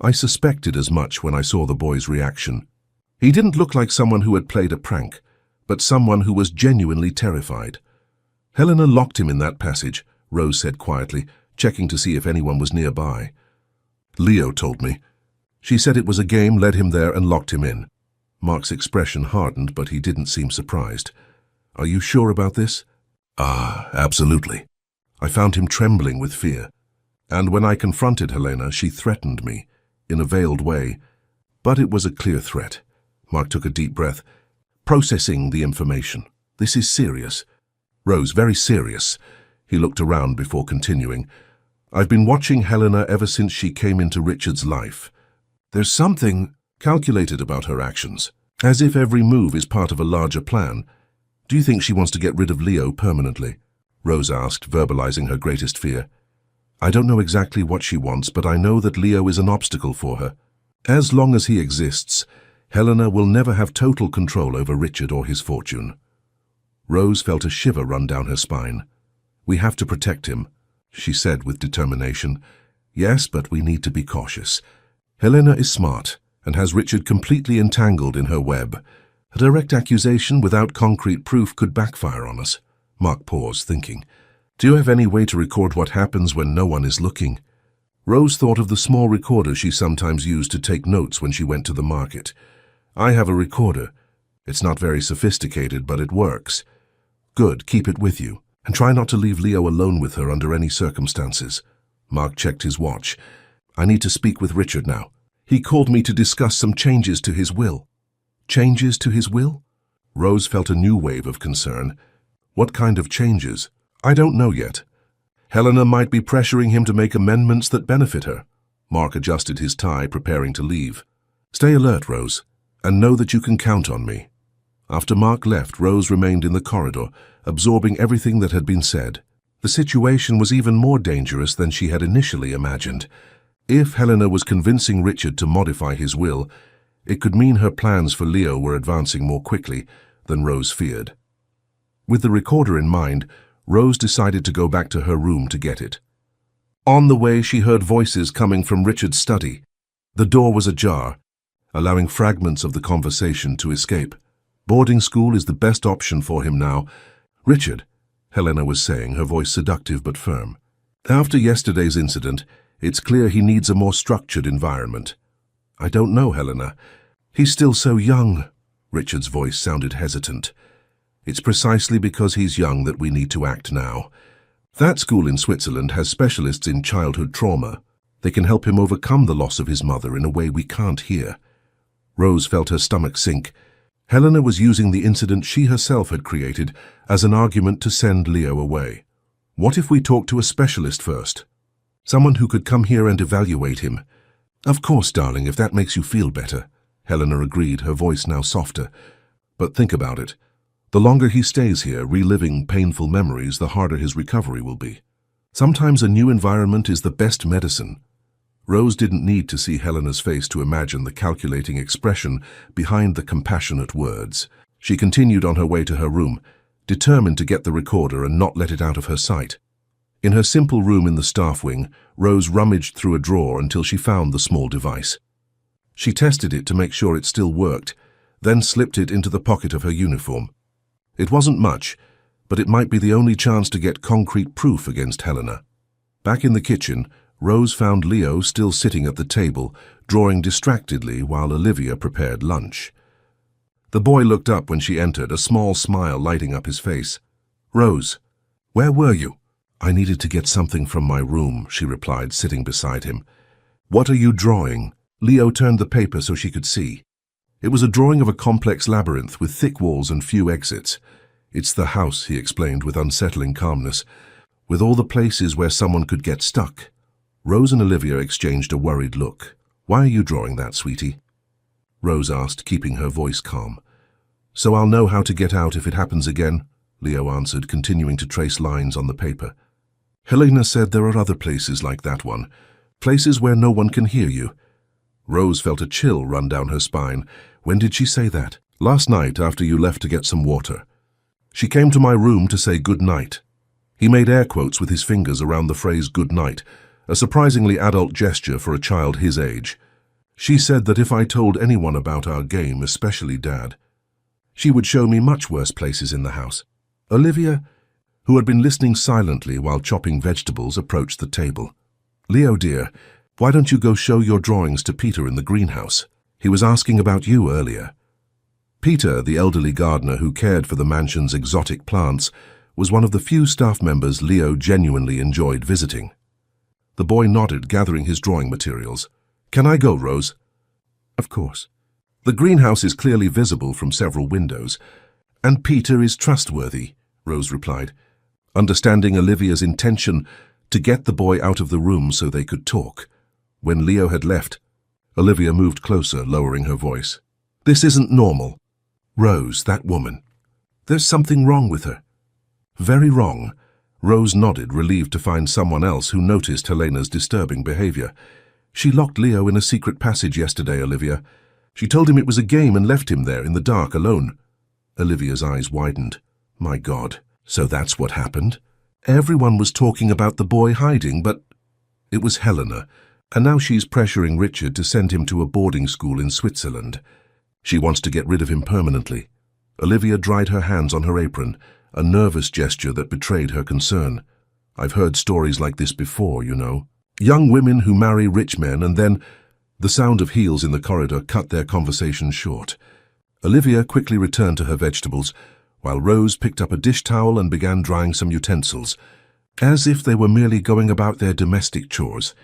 "I suspected as much when I saw the boy's reaction. He didn't look like someone who had played a prank, but someone who was genuinely terrified." "Helena locked him in that passage," Rose said quietly, checking to see if anyone was nearby. "Leo told me. She said it was a game, led him there and locked him in." Mark's expression hardened, but he didn't seem surprised. "Are you sure about this?" Absolutely. I found him trembling with fear. And when I confronted Helena, she threatened me, in a veiled way. But it was a clear threat." Mark took a deep breath. "Processing the information. This is serious." "Rose, very serious." He looked around before continuing. "I've been watching Helena ever since she came into Richard's life. There's something calculated about her actions, as if every move is part of a larger plan. Do you think she wants to get rid of Leo permanently?" Rose asked, verbalizing her greatest fear. "I don't know exactly what she wants, but I know that Leo is an obstacle for her. As long as he exists, Helena will never have total control over Richard or his fortune." Rose felt a shiver run down her spine. "We have to protect him," she said with determination. "Yes, but we need to be cautious. Helena is smart and has Richard completely entangled in her web. A direct accusation without concrete proof could backfire on us." Mark paused, thinking. "Do you have any way to record what happens when no one is looking?" Rose thought of the small recorder she sometimes used to take notes when she went to the market. "I have a recorder. It's not very sophisticated, but it works." "Good, keep it with you, and try not to leave Leo alone with her under any circumstances." Mark checked his watch. "I need to speak with Richard now. He called me to discuss some changes to his will." "Changes to his will?" Rose felt a new wave of concern. "What kind of changes?" "I don't know yet. Helena might be pressuring him to make amendments that benefit her." Mark adjusted his tie, preparing to leave. "Stay alert, Rose, and know that you can count on me." After Mark left, Rose remained in the corridor, absorbing everything that had been said. The situation was even more dangerous than she had initially imagined. If Helena was convincing Richard to modify his will, it could mean her plans for Leo were advancing more quickly than Rose feared. With the recorder in mind, Rose decided to go back to her room to get it. On the way, she heard voices coming from Richard's study. The door was ajar, allowing fragments of the conversation to escape. "Boarding school is the best option for him now." "Richard," Helena was saying, her voice seductive but firm. "After yesterday's incident, it's clear he needs a more structured environment." "I don't know, Helena. He's still so young." Richard's voice sounded hesitant. It's precisely because he's young that we need to act now. That school in Switzerland has specialists in childhood trauma. They can help him overcome the loss of his mother in a way we can't hear. Rose felt her stomach sink. Helena was using the incident she herself had created as an argument to send Leo away. What if we talked to a specialist first? Someone who could come here and evaluate him. Of course, darling, if that makes you feel better, Helena agreed, her voice now softer. But think about it. The longer he stays here, reliving painful memories, the harder his recovery will be. Sometimes a new environment is the best medicine. Rose didn't need to see Helena's face to imagine the calculating expression behind the compassionate words. She continued on her way to her room, determined to get the recorder and not let it out of her sight. In her simple room in the staff wing, Rose rummaged through a drawer until she found the small device. She tested it to make sure it still worked, then slipped it into the pocket of her uniform. It wasn't much, but it might be the only chance to get concrete proof against Helena. Back in the kitchen, Rose found Leo still sitting at the table, drawing distractedly while Olivia prepared lunch. The boy looked up when she entered, a small smile lighting up his face. "Rose, where were you?" "I needed to get something from my room," she replied, sitting beside him. "What are you drawing?" Leo turned the paper so she could see. It was a drawing of a complex labyrinth with thick walls and few exits. "It's the house," he explained with unsettling calmness, "with all the places where someone could get stuck." Rose and Olivia exchanged a worried look. "Why are you drawing that, sweetie?" Rose asked, keeping her voice calm. "So I'll know how to get out if it happens again," Leo answered, continuing to trace lines on the paper. "Helena said there are other places like that one, places where no one can hear you." Rose felt a chill run down her spine. "When did she say that?" "Last night, after you left to get some water. She came to my room to say good night." He made air quotes with his fingers around the phrase good night, a surprisingly adult gesture for a child his age. "She said that if I told anyone about our game, especially Dad, she would show me much worse places in the house." Olivia, who had been listening silently while chopping vegetables, approached the table. "Leo, dear, why don't you go show your drawings to Peter in the greenhouse? He was asking about you earlier." Peter, the elderly gardener who cared for the mansion's exotic plants, was one of the few staff members Leo genuinely enjoyed visiting. The boy nodded, gathering his drawing materials. "Can I go, Rose?" "Of course." "The greenhouse is clearly visible from several windows, and Peter is trustworthy," Rose replied, understanding Olivia's intention to get the boy out of the room so they could talk. When Leo had left, Olivia moved closer, lowering her voice. "This isn't normal. Rose, that woman. There's something wrong with her." "Very wrong." Rose nodded, relieved to find someone else who noticed Helena's disturbing behavior. "She locked Leo in a secret passage yesterday, Olivia. She told him it was a game and left him there in the dark alone." Olivia's eyes widened. "My God, so that's what happened?" "Everyone was talking about the boy hiding, but it was Helena, and now she's pressuring Richard to send him to a boarding school in Switzerland. She wants to get rid of him permanently." Olivia dried her hands on her apron, a nervous gesture that betrayed her concern. "I've heard stories like this before, you know. Young women who marry rich men and then—" The sound of heels in the corridor cut their conversation short. Olivia quickly returned to her vegetables, while Rose picked up a dish towel and began drying some utensils, as if they were merely going about their domestic chores.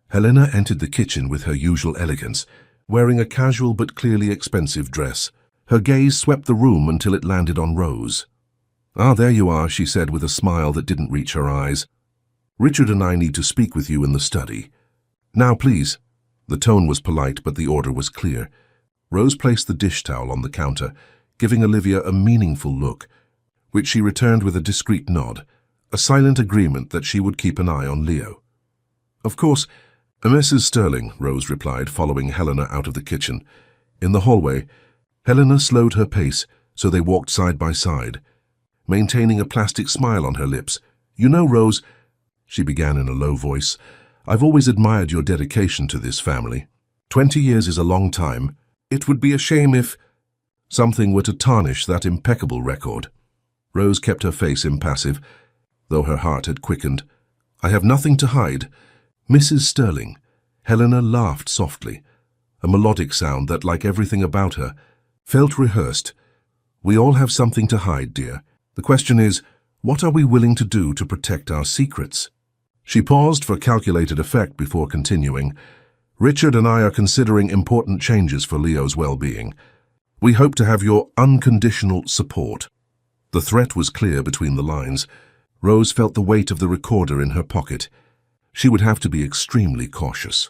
Helena entered the kitchen with her usual elegance, wearing a casual but clearly expensive dress. Her gaze swept the room until it landed on Rose. "Ah, there you are," she said with a smile that didn't reach her eyes. "Richard and I need to speak with you in the study. Now, please." The tone was polite, but the order was clear. Rose placed the dish towel on the counter, giving Olivia a meaningful look, which she returned with a discreet nod, a silent agreement that she would keep an eye on Leo. "Of course, Mrs. Sterling," Rose replied, following Helena out of the kitchen. In the hallway, Helena slowed her pace, so they walked side by side, maintaining a plastic smile on her lips. "You know, Rose," she began in a low voice, "I've always admired your dedication to this family. 20 years is a long time. It would be a shame if something were to tarnish that impeccable record." Rose kept her face impassive, though her heart had quickened. "I have nothing to hide. Mrs. Sterling." Helena laughed softly, a melodic sound that, like everything about her, felt rehearsed. We all have something to hide, dear. The question is, what are we willing to do to protect our secrets? She paused for calculated effect before continuing. Richard and I are considering important changes for Leo's well-being. We hope to have your unconditional support. The threat was clear between the lines. Rose felt the weight of the recorder in her pocket. She would have to be extremely cautious.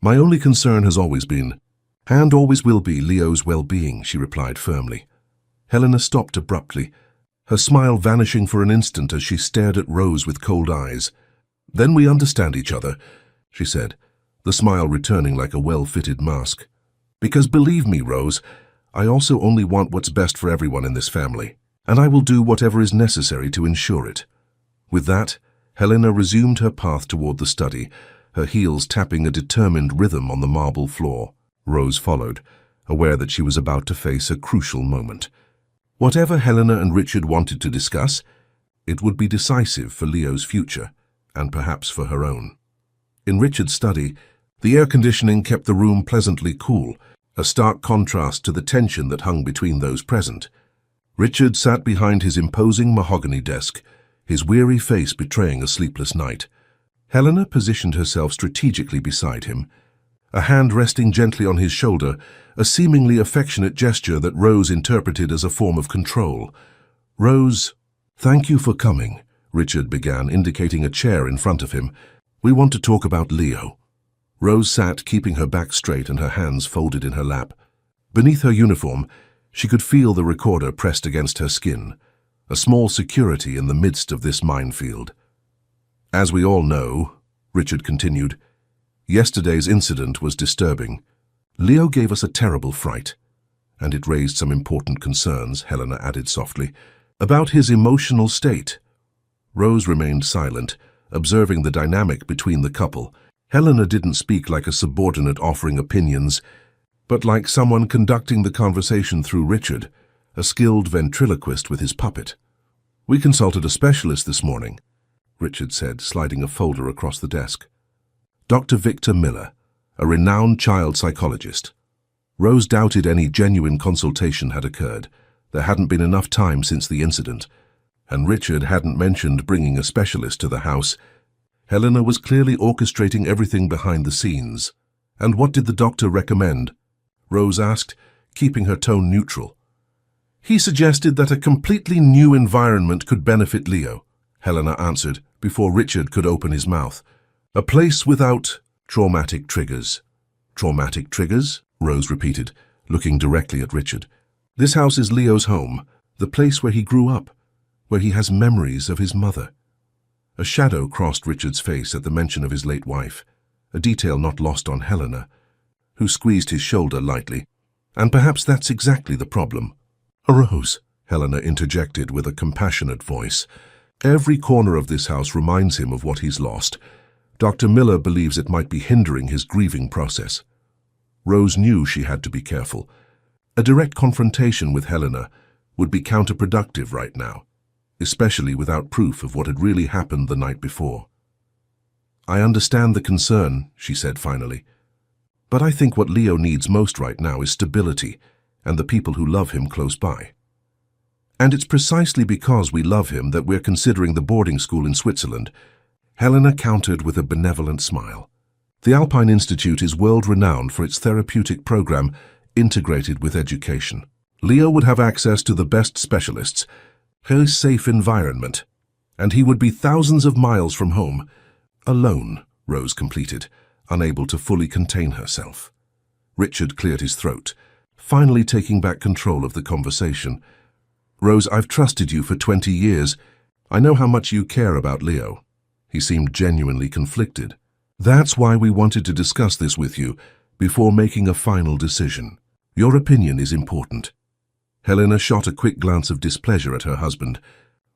My only concern has always been, and always will be, Leo's well-being, she replied firmly. Helena stopped abruptly, her smile vanishing for an instant as she stared at Rose with cold eyes. Then we understand each other, she said, the smile returning like a well-fitted mask. Because believe me, Rose, I also only want what's best for everyone in this family, and I will do whatever is necessary to ensure it. With that, Helena resumed her path toward the study, her heels tapping a determined rhythm on the marble floor. Rose followed, aware that she was about to face a crucial moment. Whatever Helena and Richard wanted to discuss, it would be decisive for Leo's future, and perhaps for her own. In Richard's study, the air conditioning kept the room pleasantly cool, a stark contrast to the tension that hung between those present. Richard sat behind his imposing mahogany desk, his weary face betraying a sleepless night. Helena positioned herself strategically beside him, a hand resting gently on his shoulder, a seemingly affectionate gesture that Rose interpreted as a form of control. "Rose, thank you for coming," Richard began, indicating a chair in front of him. "We want to talk about Leo." Rose sat, keeping her back straight and her hands folded in her lap. Beneath her uniform, she could feel the recorder pressed against her skin, a small security in the midst of this minefield. "As we all know," Richard continued, "yesterday's incident was disturbing. Leo gave us a terrible fright, and it raised some important concerns," Helena added softly, "about his emotional state." Rose remained silent, observing the dynamic between the couple. Helena didn't speak like a subordinate offering opinions, but like someone conducting the conversation through Richard, a skilled ventriloquist with his puppet. "We consulted a specialist this morning," Richard said, sliding a folder across the desk. "Dr. Victor Miller, a renowned child psychologist." Rose doubted any genuine consultation had occurred. There hadn't been enough time since the incident, and Richard hadn't mentioned bringing a specialist to the house. Helena was clearly orchestrating everything behind the scenes. "And what did the doctor recommend?" Rose asked, keeping her tone neutral. "He suggested that a completely new environment could benefit Leo," Helena answered, before Richard could open his mouth. "A place without traumatic triggers." "Traumatic triggers?" Rose repeated, looking directly at Richard. "This house is Leo's home, the place where he grew up, where he has memories of his mother." A shadow crossed Richard's face at the mention of his late wife, a detail not lost on Helena, who squeezed his shoulder lightly. "And perhaps that's exactly the problem." "Rose," Helena interjected with a compassionate voice, "every corner of this house reminds him of what he's lost. Dr. Miller believes it might be hindering his grieving process." Rose knew she had to be careful. A direct confrontation with Helena would be counterproductive right now, especially without proof of what had really happened the night before. "I understand the concern," she said finally, "but I think what Leo needs most right now is stability and the people who love him close by. And it's precisely because we love him that we're considering the boarding school in Switzerland." Helena countered with a benevolent smile. "The Alpine Institute is world-renowned for its therapeutic program integrated with education. Leo would have access to the best specialists, a safe environment, and he would be thousands of miles from home." "Alone," Rose completed, unable to fully contain herself. Richard cleared his throat, finally taking back control of the conversation. "Rose, I've trusted you for 20 years. I know how much you care about Leo." He seemed genuinely conflicted. "That's why we wanted to discuss this with you before making a final decision. Your opinion is important." Helena shot a quick glance of displeasure at her husband,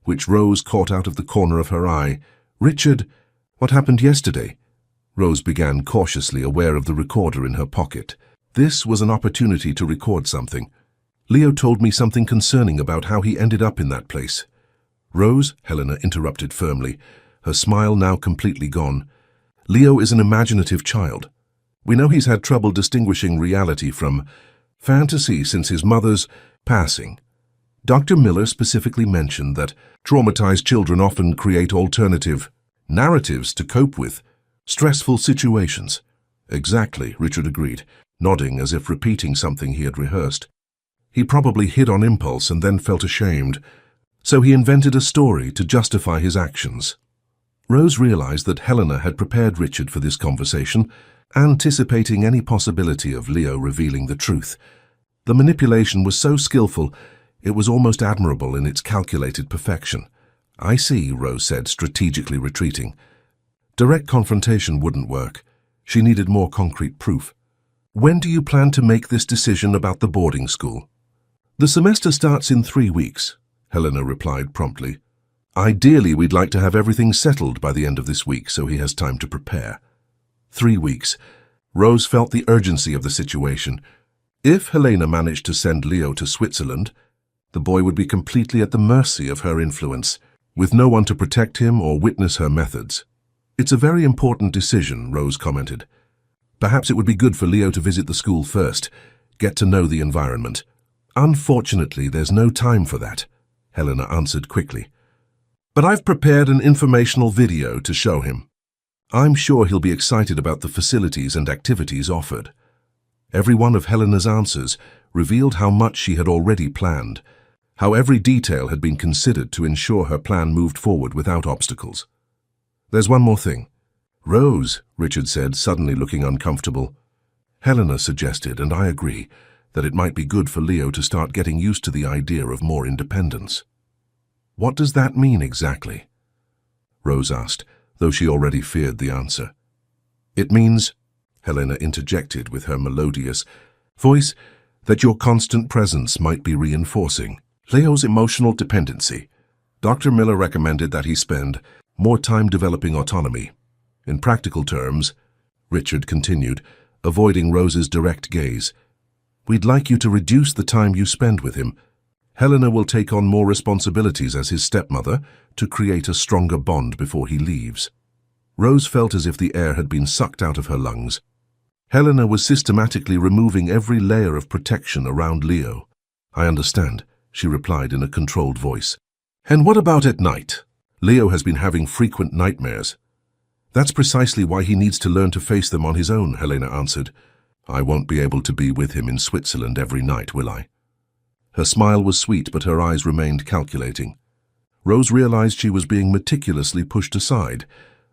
which Rose caught out of the corner of her eye. "Richard, what happened yesterday?" Rose began, cautiously aware of the recorder in her pocket. "This was an opportunity to record something. Leo told me something concerning about how he ended up in that place." "Rose," Helena interrupted firmly, her smile now completely gone, "Leo is an imaginative child. We know he's had trouble distinguishing reality from fantasy since his mother's passing. Dr. Miller specifically mentioned that traumatized children often create alternative narratives to cope with stressful situations. Exactly, Richard agreed, nodding as if repeating something he had rehearsed. He probably hid on impulse and then felt ashamed, so he invented a story to justify his actions. Rose realized that Helena had prepared Richard for this conversation, anticipating any possibility of Leo revealing the truth. The manipulation was so skillful, it was almost admirable in its calculated perfection. "I see," Rose said, strategically retreating. Direct confrontation wouldn't work. She needed more concrete proof. "When do you plan to make this decision about the boarding school?" "The semester starts in 3 weeks," Helena replied promptly. "Ideally, we'd like to have everything settled by the end of this week so he has time to prepare." 3 weeks. Rose felt the urgency of the situation. If Helena managed to send Leo to Switzerland, the boy would be completely at the mercy of her influence, with no one to protect him or witness her methods. "It's a very important decision," Rose commented. "Perhaps it would be good for Leo to visit the school first, get to know the environment." "Unfortunately, there's no time for that," Helena answered quickly. "But I've prepared an informational video to show him. I'm sure he'll be excited about the facilities and activities offered." Every one of Helena's answers revealed how much she had already planned, how every detail had been considered to ensure her plan moved forward without obstacles. "There's one more thing." "Rose," Richard said, suddenly looking uncomfortable. "Helena suggested, and I agree, that it might be good for Leo to start getting used to the idea of more independence." "What does that mean exactly?" Rose asked, though she already feared the answer. "It means," Helena interjected with her melodious voice, "that your constant presence might be reinforcing Leo's emotional dependency. Dr. Miller recommended that he spend more time developing autonomy. In practical terms," Richard continued, avoiding Rose's direct gaze, "we'd like you to reduce the time you spend with him. Helena will take on more responsibilities as his stepmother to create a stronger bond before he leaves." Rose felt as if the air had been sucked out of her lungs. Helena was systematically removing every layer of protection around Leo. "I understand," she replied in a controlled voice. "And what about at night? Leo has been having frequent nightmares." "That's precisely why he needs to learn to face them on his own," Helena answered. "I won't be able to be with him in Switzerland every night, will I?" Her smile was sweet, but her eyes remained calculating. Rose realized she was being meticulously pushed aside,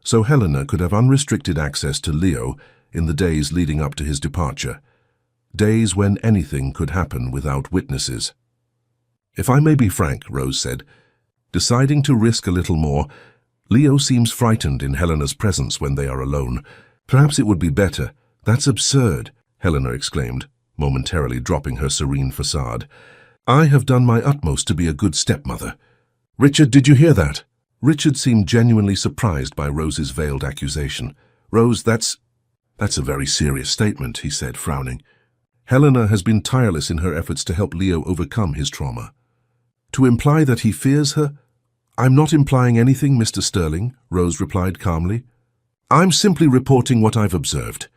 so Helena could have unrestricted access to Leo in the days leading up to his departure, days when anything could happen without witnesses. "If I may be frank," Rose said, deciding to risk a little more, "Leo seems frightened in Helena's presence when they are alone. Perhaps it would be better." "That's absurd," Helena exclaimed, momentarily dropping her serene facade. "I have done my utmost to be a good stepmother." "Richard, did you hear that?" Richard seemed genuinely surprised by Rose's veiled accusation. "Rose, that's a very serious statement," he said, frowning. "Helena has been tireless in her efforts to help Leo overcome his trauma. To imply that he fears her?" "I'm not implying anything, Mr. Sterling," Rose replied calmly. "I'm simply reporting what I've observed.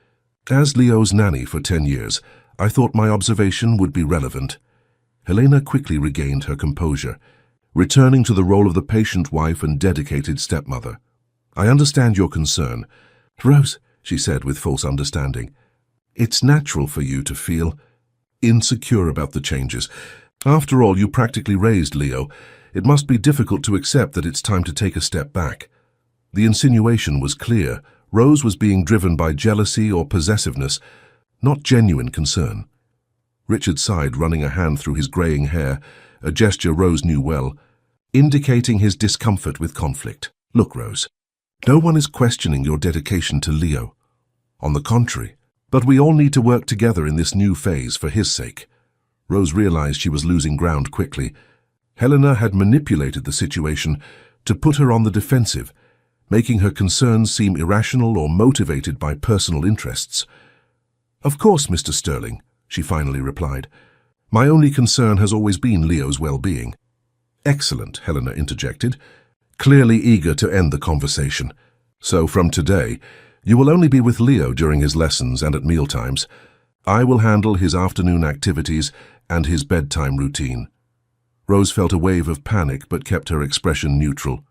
As Leo's nanny for 10 years, I thought my observation would be relevant." Helena quickly regained her composure, returning to the role of the patient wife and dedicated stepmother. "I understand your concern." "Rose," she said with false understanding, "it's natural for you to feel insecure about the changes. After all, you practically raised Leo. It must be difficult to accept that it's time to take a step back." The insinuation was clear. Rose was being driven by jealousy or possessiveness, not genuine concern. Richard sighed, running a hand through his graying hair, a gesture Rose knew well, indicating his discomfort with conflict. "Look, Rose, no one is questioning your dedication to Leo. On the contrary, but we all need to work together in this new phase for his sake." Rose realized she was losing ground quickly. Helena had manipulated the situation to put her on the defensive, making her concerns seem irrational or motivated by personal interests. "Of course, Mr. Sterling," she finally replied. "My only concern has always been Leo's well-being." "Excellent," Helena interjected, clearly eager to end the conversation. "So from today, you will only be with Leo during his lessons and at mealtimes. I will handle his afternoon activities and his bedtime routine." Rose felt a wave of panic but kept her expression neutral.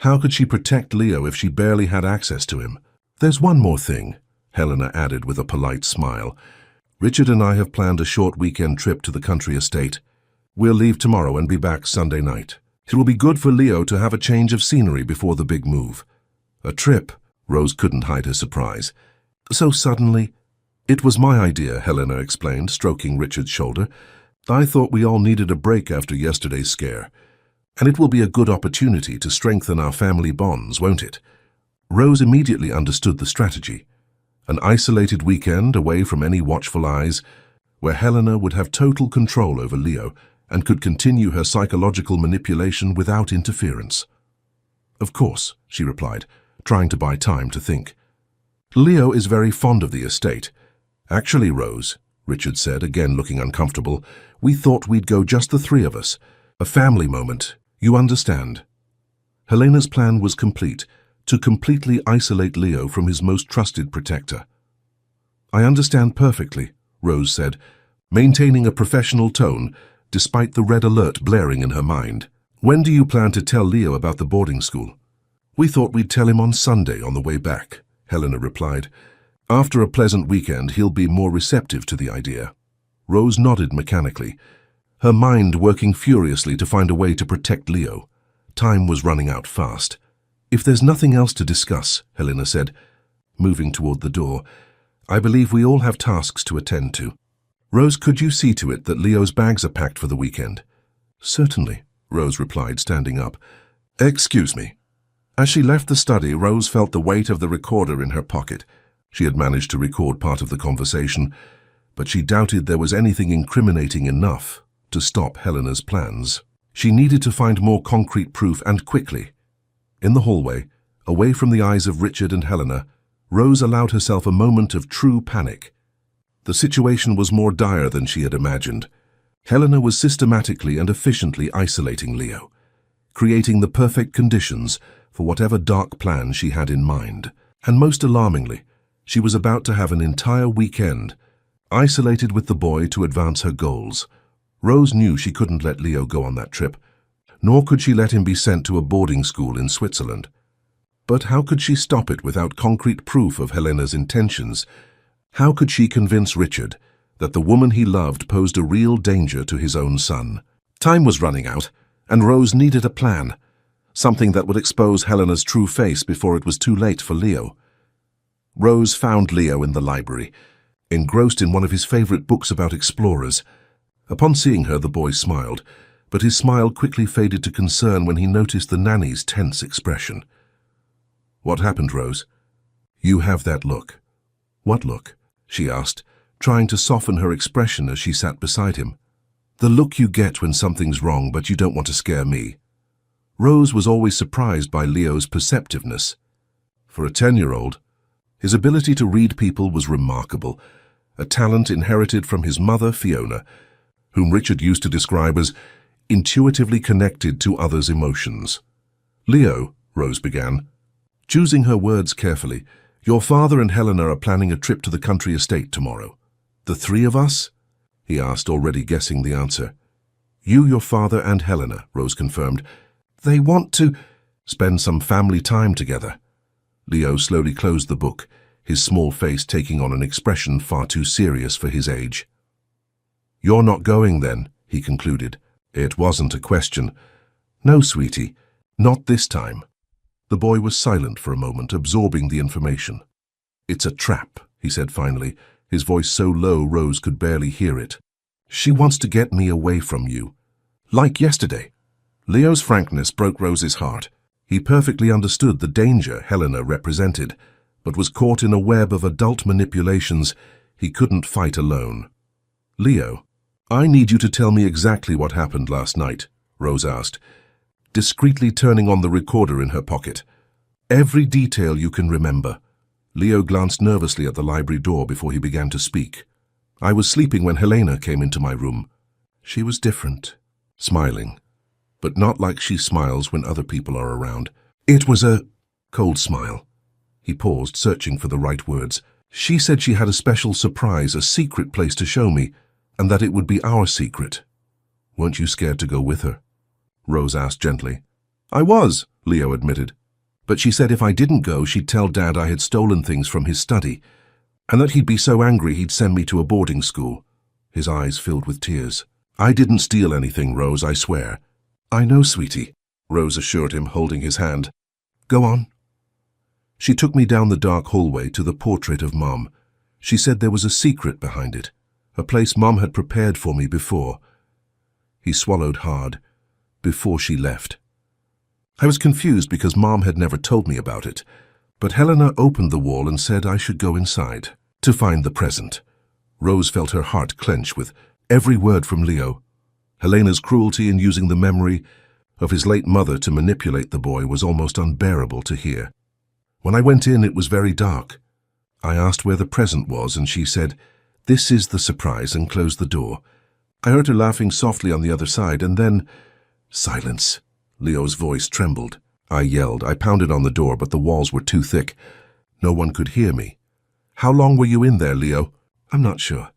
How could she protect Leo if she barely had access to him? "There's one more thing," Helena added with a polite smile. "Richard and I have planned a short weekend trip to the country estate. We'll leave tomorrow and be back Sunday night. It will be good for Leo to have a change of scenery before the big move." "A trip?" Rose couldn't hide her surprise. "So suddenly?" "It was my idea," Helena explained, stroking Richard's shoulder. "I thought we all needed a break after yesterday's scare. And it will be a good opportunity to strengthen our family bonds, won't it?" Rose immediately understood the strategy. An isolated weekend away from any watchful eyes, where Helena would have total control over Leo and could continue her psychological manipulation without interference. "Of course," she replied, trying to buy time to think. "Leo is very fond of the estate. Actually, Rose," Richard said, again looking uncomfortable, "we thought we'd go just the three of us. A family moment, you understand." Helena's plan was complete, to completely isolate Leo from his most trusted protector. "I understand perfectly," Rose said, maintaining a professional tone despite the red alert blaring in her mind. "When do you plan to tell Leo about the boarding school?" "We thought we'd tell him on Sunday on the way back," Helena replied. "After a pleasant weekend, he'll be more receptive to the idea." Rose nodded mechanically, her mind working furiously to find a way to protect Leo. Time was running out fast. "If there's nothing else to discuss," Helena said, moving toward the door, "I believe we all have tasks to attend to. Rose, could you see to it that Leo's bags are packed for the weekend?" "Certainly," Rose replied, standing up. "Excuse me." As she left the study, Rose felt the weight of the recorder in her pocket. She had managed to record part of the conversation, but she doubted there was anything incriminating enough to stop Helena's plans. She needed to find more concrete proof, and quickly. In the hallway, away from the eyes of Richard and Helena, Rose allowed herself a moment of true panic. The situation was more dire than she had imagined. Helena was systematically and efficiently isolating Leo, creating the perfect conditions for whatever dark plan she had in mind. And most alarmingly, she was about to have an entire weekend, isolated with the boy to advance her goals. Rose knew she couldn't let Leo go on that trip, nor could she let him be sent to a boarding school in Switzerland. But how could she stop it without concrete proof of Helena's intentions? How could she convince Richard that the woman he loved posed a real danger to his own son? Time was running out, and Rose needed a plan, something that would expose Helena's true face before it was too late for Leo. Rose found Leo in the library, engrossed in one of his favorite books about explorers. Upon seeing her, the boy smiled, but his smile quickly faded to concern when he noticed the nanny's tense expression. "What happened, Rose? You have that look." "What look?" she asked, trying to soften her expression as she sat beside him. "The look you get when something's wrong but you don't want to scare me." Rose was always surprised by Leo's perceptiveness. For a 10-year-old, his ability to read people was remarkable, a talent inherited from his mother, Fiona, whom Richard used to describe as intuitively connected to others' emotions. "Leo," Rose began, choosing her words carefully, "your father and Helena are planning a trip to the country estate tomorrow." "The three of us?" he asked, already guessing the answer. "You, your father, and Helena," Rose confirmed. "They want to spend some family time together." Leo slowly closed the book, his small face taking on an expression far too serious for his age. "You're not going then," he concluded. It wasn't a question. "No, sweetie, not this time." The boy was silent for a moment, absorbing the information. "It's a trap," he said finally, his voice so low Rose could barely hear it. "She wants to get me away from you. Like yesterday." Leo's frankness broke Rose's heart. He perfectly understood the danger Helena represented, but was caught in a web of adult manipulations he couldn't fight alone. "Leo, I need you to tell me exactly what happened last night," Rose asked, discreetly turning on the recorder in her pocket. "Every detail you can remember." Leo glanced nervously at the library door before he began to speak. "I was sleeping when Helena came into my room. She was different, smiling, but not like she smiles when other people are around. It was a cold smile." He paused, searching for the right words. "She said she had a special surprise, a secret place to show me, and that it would be our secret." Weren't you scared to go with her? Rose asked gently. I was, Leo admitted. But she said if I didn't go, she'd tell Dad I had stolen things from his study, and that he'd be so angry he'd send me to a boarding school. His eyes filled with tears. I didn't steal anything, Rose, I swear. I know, sweetie, Rose assured him, holding his hand. Go on. She took me down the dark hallway to the portrait of Mom. She said there was a secret behind it, a place Mom had prepared for me before. He swallowed hard. Before she left. I was confused because Mom had never told me about it, but Helena opened the wall and said I should go inside to find the present. Rose felt her heart clench with every word from Leo. Helena's cruelty in using the memory of his late mother to manipulate the boy was almost unbearable to hear. When I went in, it was very dark. I asked where the present was, and she said, "This is the surprise," and closed the door. I heard her laughing softly on the other side, and then... Silence. Leo's voice trembled. I yelled. I pounded on the door, but the walls were too thick. No one could hear me. How long were you in there, Leo? I'm not sure.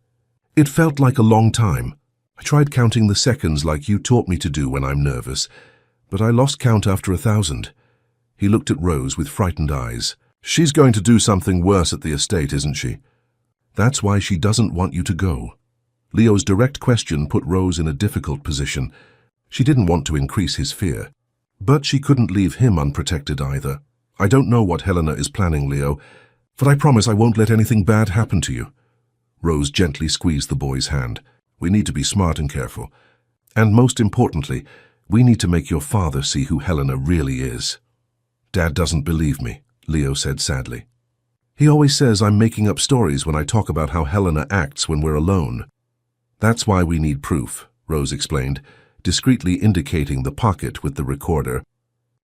It felt like a long time. I tried counting the seconds like you taught me to do when I'm nervous, but I lost count after 1,000. He looked at Rose with frightened eyes. She's going to do something worse at the estate, isn't she? That's why she doesn't want you to go. Leo's direct question put Rose in a difficult position. She didn't want to increase his fear. But she couldn't leave him unprotected either. I don't know what Helena is planning, Leo, but I promise I won't let anything bad happen to you. Rose gently squeezed the boy's hand. We need to be smart and careful. And most importantly, we need to make your father see who Helena really is. Dad doesn't believe me, Leo said sadly. He always says I'm making up stories when I talk about how Helena acts when we're alone. That's why we need proof, Rose explained, discreetly indicating the pocket with the recorder.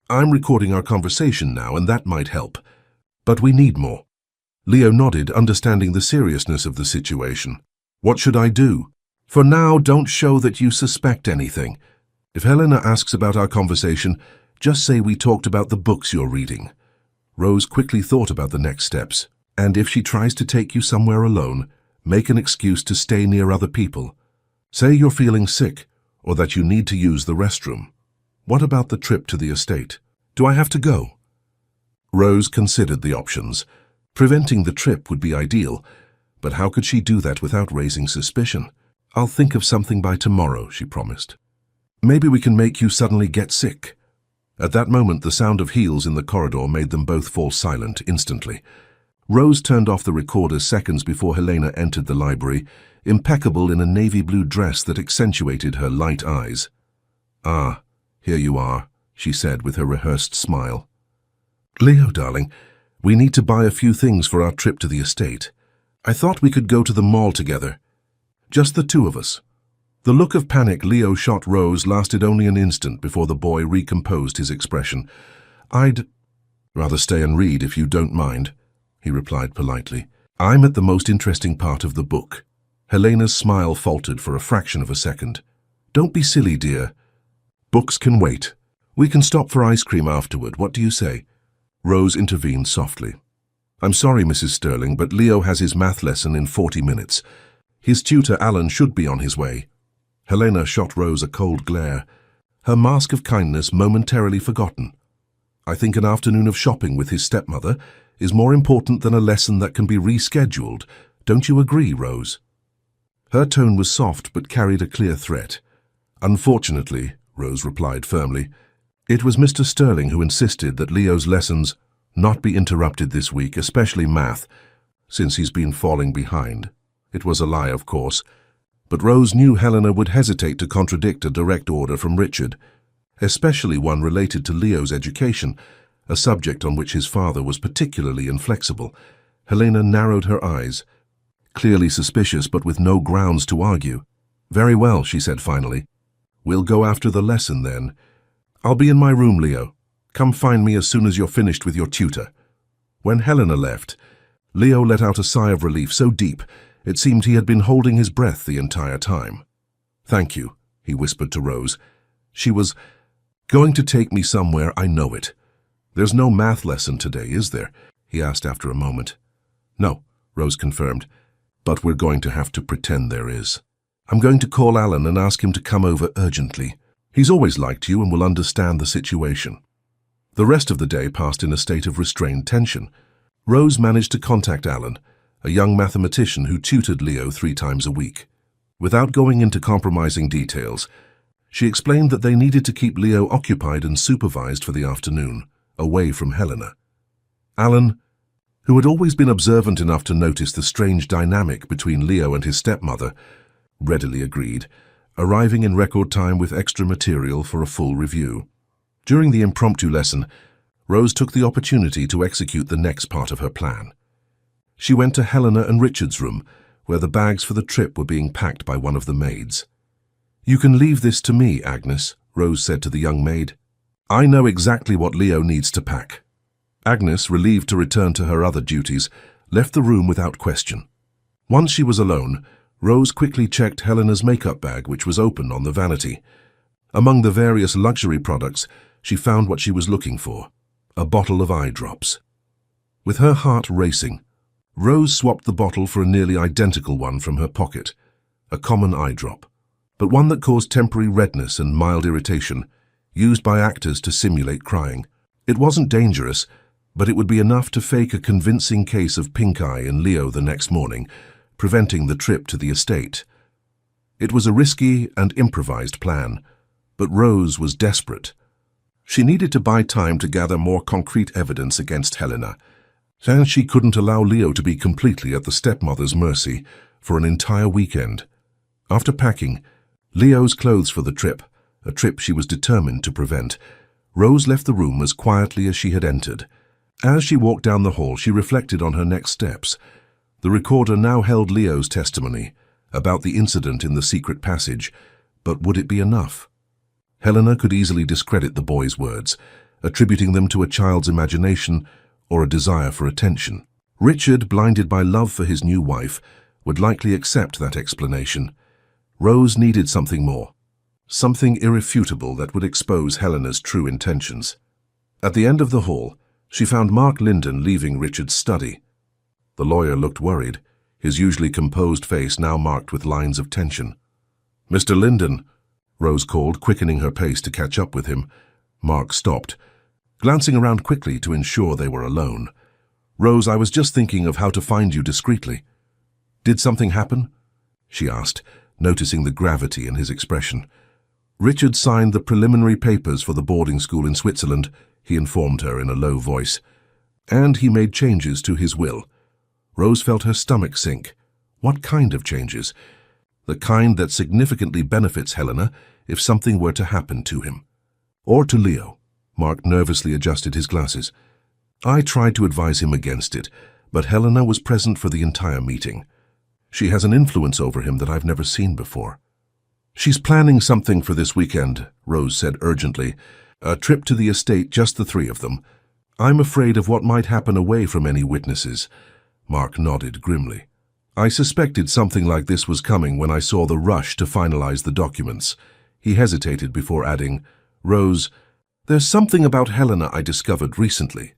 I'm recording our conversation now, and that might help. But we need more. Leo nodded, understanding the seriousness of the situation. What should I do? For now, don't show that you suspect anything. If Helena asks about our conversation, just say we talked about the books you're reading. Rose quickly thought about the next steps. And if she tries to take you somewhere alone, make an excuse to stay near other people. Say you're feeling sick, or that you need to use the restroom. What about the trip to the estate? Do I have to go? Rose considered the options. Preventing the trip would be ideal, but how could she do that without raising suspicion? I'll think of something by tomorrow, she promised. Maybe we can make you suddenly get sick. At that moment, the sound of heels in the corridor made them both fall silent instantly. Rose turned off the recorder seconds before Helena entered the library, impeccable in a navy blue dress that accentuated her light eyes. Ah, here you are, she said with her rehearsed smile. Leo, darling, we need to buy a few things for our trip to the estate. I thought we could go to the mall together. Just the two of us. The look of panic Leo shot Rose lasted only an instant before the boy recomposed his expression. I'd rather stay and read if you don't mind, he replied politely. I'm at the most interesting part of the book. Helena's smile faltered for a fraction of a second. Don't be silly, dear. Books can wait. We can stop for ice cream afterward. What do you say? Rose intervened softly. I'm sorry, Mrs. Sterling, but Leo has his math lesson in 40 minutes. His tutor, Alan, should be on his way. Helena shot Rose a cold glare, her mask of kindness momentarily forgotten. I think an afternoon of shopping with his stepmother is more important than a lesson that can be rescheduled. Don't you agree, Rose? Her tone was soft but carried a clear threat. Unfortunately, Rose replied firmly, it was Mr. Sterling who insisted that Leo's lessons not be interrupted this week, especially math, since he's been falling behind. It was a lie, of course, but Rose knew Helena would hesitate to contradict a direct order from Richard, especially one related to Leo's education, a subject on which his father was particularly inflexible. Helena narrowed her eyes, clearly suspicious but with no grounds to argue. Very well, she said finally. We'll go after the lesson then. I'll be in my room, Leo. Come find me as soon as you're finished with your tutor. When Helena left, Leo let out a sigh of relief so deep it seemed he had been holding his breath the entire time. Thank you, he whispered to Rose. She was going to take me somewhere, I know it. There's no math lesson today, is there? He asked after a moment. No, Rose confirmed, but we're going to have to pretend there is. I'm going to call Alan and ask him to come over urgently. He's always liked you and will understand the situation. The rest of the day passed in a state of restrained tension. Rose managed to contact Alan, a young mathematician who tutored Leo 3 times a week. Without going into compromising details, she explained that they needed to keep Leo occupied and supervised for the afternoon, away from Helena. Alan, who had always been observant enough to notice the strange dynamic between Leo and his stepmother, readily agreed, arriving in record time with extra material for a full review. During the impromptu lesson, Rose took the opportunity to execute the next part of her plan. She went to Helena and Richard's room, where the bags for the trip were being packed by one of the maids. "You can leave this to me, Agnes," Rose said to the young maid. "I know exactly what Leo needs to pack." Agnes, relieved to return to her other duties, left the room without question. Once she was alone, Rose quickly checked Helena's makeup bag, which was open on the vanity. Among the various luxury products, she found what she was looking for, a bottle of eye drops. With her heart racing, Rose swapped the bottle for a nearly identical one from her pocket, a common eye drop, but one that caused temporary redness and mild irritation, used by actors to simulate crying. It wasn't dangerous, but it would be enough to fake a convincing case of pink eye in Leo the next morning, preventing the trip to the estate. It was a risky and improvised plan, but Rose was desperate. She needed to buy time to gather more concrete evidence against Helena, and she couldn't allow Leo to be completely at the stepmother's mercy for an entire weekend. After packing Leo's clothes for the trip, a trip she was determined to prevent, Rose left the room as quietly as she had entered. As she walked down the hall, she reflected on her next steps. The recorder now held Leo's testimony about the incident in the secret passage, but would it be enough? Helena could easily discredit the boy's words, attributing them to a child's imagination or a desire for attention. Richard, blinded by love for his new wife, would likely accept that explanation. Rose needed something more, something irrefutable that would expose Helena's true intentions. At the end of the hall, she found Mark Linden leaving Richard's study. The lawyer looked worried, his usually composed face now marked with lines of tension. "Mr. Linden," Rose called, quickening her pace to catch up with him. Mark stopped, glancing around quickly to ensure they were alone. "Rose, I was just thinking of how to find you discreetly." "Did something happen?" she asked, noticing the gravity in his expression. "Richard signed the preliminary papers for the boarding school in Switzerland," he informed her in a low voice. "And he made changes to his will." Rose felt her stomach sink. What kind of changes? The kind that significantly benefits Helena if something were to happen to him. Or to Leo. Mark nervously adjusted his glasses. "I tried to advise him against it, but Helena was present for the entire meeting. She has an influence over him that I've never seen before." "She's planning something for this weekend," Rose said urgently. "A trip to the estate, just the 3 of them. I'm afraid of what might happen away from any witnesses." Mark nodded grimly. "I suspected something like this was coming when I saw the rush to finalize the documents." He hesitated before adding, "Rose, there's something about Helena I discovered recently.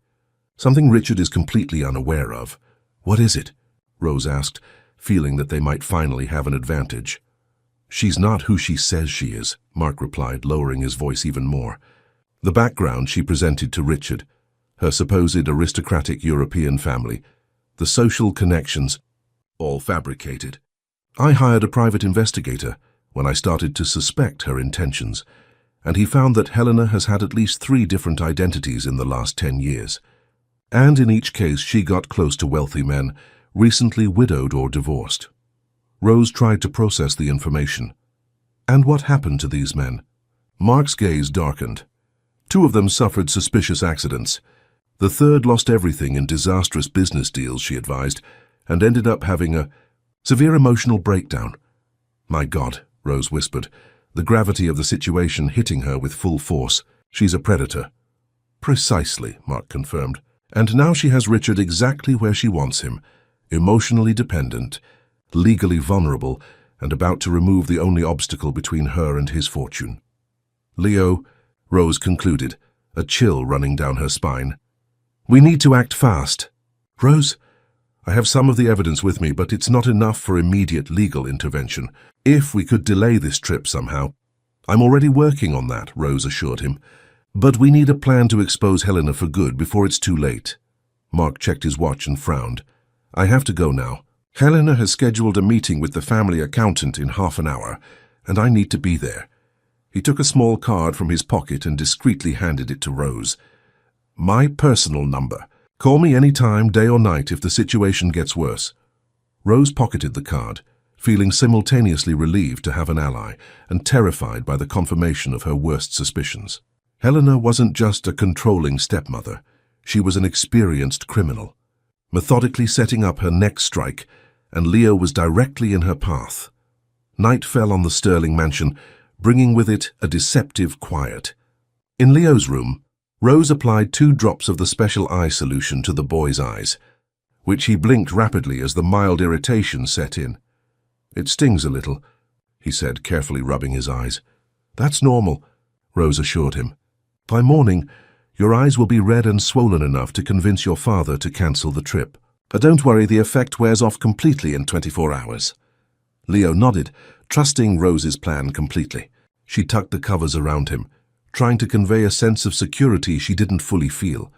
Something Richard is completely unaware of." "What is it?" Rose asked, feeling that they might finally have an advantage. "She's not who she says she is," Mark replied, lowering his voice even more. The background she presented to Richard, her supposed aristocratic European family, the social connections, all fabricated. "I hired a private investigator when I started to suspect her intentions, and he found that Helena has had at least 3 different identities in the last 10 years. And in each case she got close to wealthy men, recently widowed or divorced." Rose tried to process the information. "And what happened to these men?" Mark's gaze darkened. 2 of them suffered suspicious accidents. The 3rd lost everything in disastrous business deals, she advised, and ended up having a severe emotional breakdown. "My God," Rose whispered, the gravity of the situation hitting her with full force. "She's a predator." "Precisely," Mark confirmed. "And now she has Richard exactly where she wants him, emotionally dependent, legally vulnerable, and about to remove the only obstacle between her and his fortune." "Leo," Rose concluded, a chill running down her spine. "We need to act fast." "Rose, I have some of the evidence with me, but it's not enough for immediate legal intervention. If we could delay this trip somehow. I'm already working on that, Rose assured him. But we need a plan to expose Helena for good before it's too late. Mark checked his watch and frowned. I have to go now. Helena has scheduled a meeting with the family accountant in half an hour, and I need to be there. He took a small card from his pocket and discreetly handed it to Rose. My personal number. Call me any time, day or night, if the situation gets worse. Rose pocketed the card, feeling simultaneously relieved to have an ally and terrified by the confirmation of her worst suspicions. Helena wasn't just a controlling stepmother. She was an experienced criminal, methodically setting up her next strike, and Leo was directly in her path. Night fell on the Sterling mansion, bringing with it a deceptive quiet. In Leo's room, Rose applied 2 drops of the special eye solution to the boy's eyes, which he blinked rapidly as the mild irritation set in. It stings a little, he said, carefully rubbing his eyes. That's normal, Rose assured him. By morning, your eyes will be red and swollen enough to convince your father to cancel the trip. But don't worry, the effect wears off completely in 24 hours. Leo nodded, trusting Rose's plan completely. She tucked the covers around him, trying to convey a sense of security she didn't fully feel.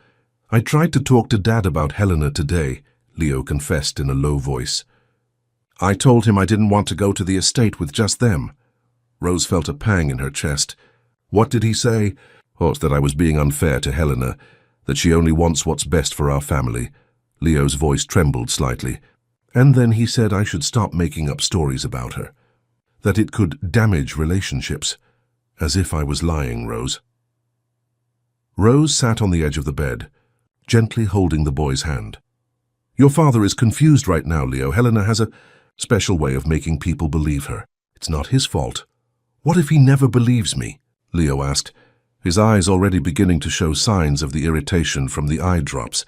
I tried to talk to Dad about Helena today, Leo confessed in a low voice. I told him I didn't want to go to the estate with just them. Rose felt a pang in her chest. What did he say? Oh, that I was being unfair to Helena, that she only wants what's best for our family. Leo's voice trembled slightly. And then he said I should stop making up stories about her, that it could damage relationships. As if I was lying, Rose. Rose sat on the edge of the bed, gently holding the boy's hand. Your father is confused right now, Leo. Helena has a special way of making people believe her. It's not his fault. What if he never believes me? Leo asked, his eyes already beginning to show signs of the irritation from the eye drops.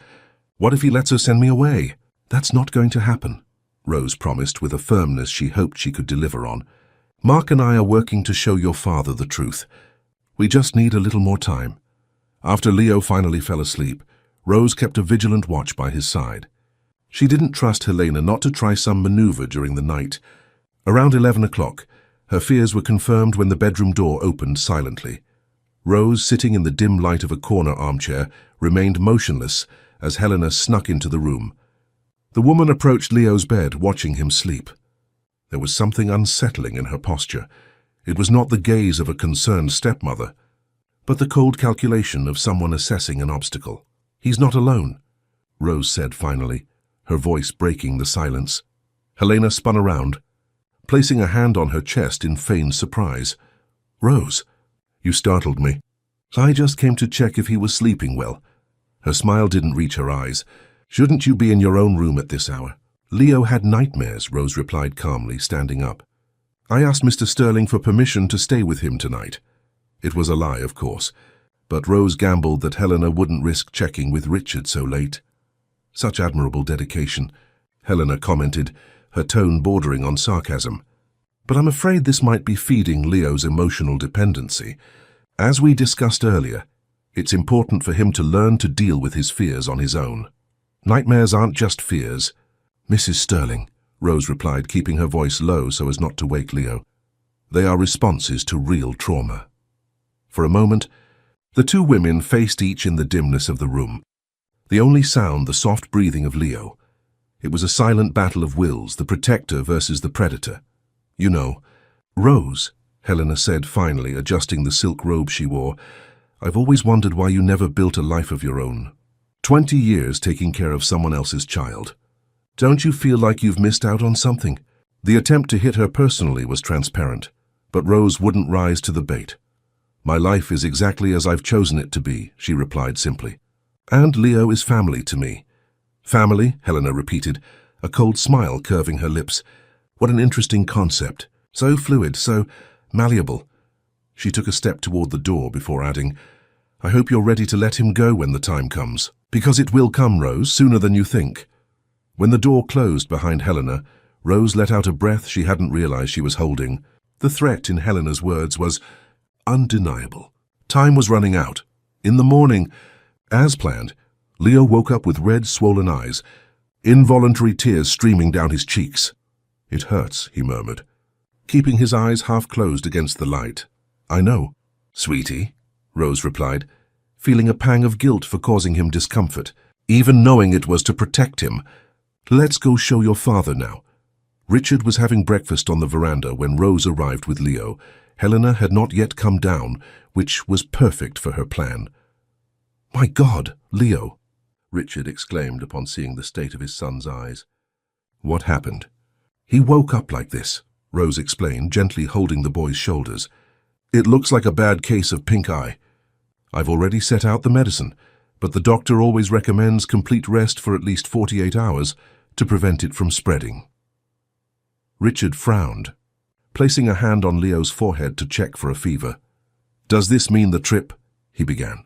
What if he lets her send me away? That's not going to happen, Rose promised with a firmness she hoped she could deliver on. Mark and I are working to show your father the truth. We just need a little more time. After Leo finally fell asleep, Rose kept a vigilant watch by his side. She didn't trust Helena not to try some maneuver during the night. Around 11 o'clock, her fears were confirmed when the bedroom door opened silently. Rose, sitting in the dim light of a corner armchair, remained motionless as Helena snuck into the room. The woman approached Leo's bed, watching him sleep. There was something unsettling in her posture. It was not the gaze of a concerned stepmother, but the cold calculation of someone assessing an obstacle. He's not alone, Rose said finally, her voice breaking the silence. Helena spun around, placing a hand on her chest in feigned surprise. Rose, you startled me. I just came to check if he was sleeping well. Her smile didn't reach her eyes. Shouldn't you be in your own room at this hour? Leo had nightmares, Rose replied calmly, standing up. I asked Mr. Sterling for permission to stay with him tonight. It was a lie, of course, but Rose gambled that Helena wouldn't risk checking with Richard so late. Such admirable dedication, Helena commented, her tone bordering on sarcasm. But I'm afraid this might be feeding Leo's emotional dependency. As we discussed earlier, it's important for him to learn to deal with his fears on his own. Nightmares aren't just fears. Mrs. Sterling, Rose replied, keeping her voice low so as not to wake Leo. They are responses to real trauma. For a moment, the two women faced each in the dimness of the room. The only sound, the soft breathing of Leo. It was a silent battle of wills, the protector versus the predator. You know, Rose, Helena said finally, adjusting the silk robe she wore, I've always wondered why you never built a life of your own. 20 years taking care of someone else's child. Don't you feel like you've missed out on something? The attempt to hit her personally was transparent, but Rose wouldn't rise to the bait. My life is exactly as I've chosen it to be, she replied simply. And Leo is family to me. Family, Helena repeated, a cold smile curving her lips. What an interesting concept. So fluid, so malleable. She took a step toward the door before adding, I hope you're ready to let him go when the time comes. Because it will come, Rose, sooner than you think. When the door closed behind Helena, Rose let out a breath she hadn't realized she was holding. The threat in Helena's words was undeniable. Time was running out. In the morning, as planned, Leo woke up with red, swollen eyes. involuntary tears streaming down his cheeks. "It hurts," he murmured, keeping his eyes half closed against the light. "I know, sweetie," Rose replied, feeling a pang of guilt for causing him discomfort, even knowing it was to protect him. "Let's go show your father now." Richard was having breakfast on the veranda when Rose arrived with Leo. Helena had not yet come down, which was perfect for her plan. "My God, Leo!" Richard exclaimed upon seeing the state of his son's eyes. "What happened?" "He woke up like this," Rose explained, gently holding the boy's shoulders. "It looks like a bad case of pink eye. I've already set out the medicine, but the doctor always recommends complete rest for at least 48 hours to prevent it from spreading." Richard frowned, placing a hand on Leo's forehead to check for a fever. "Does this mean the trip?" he began.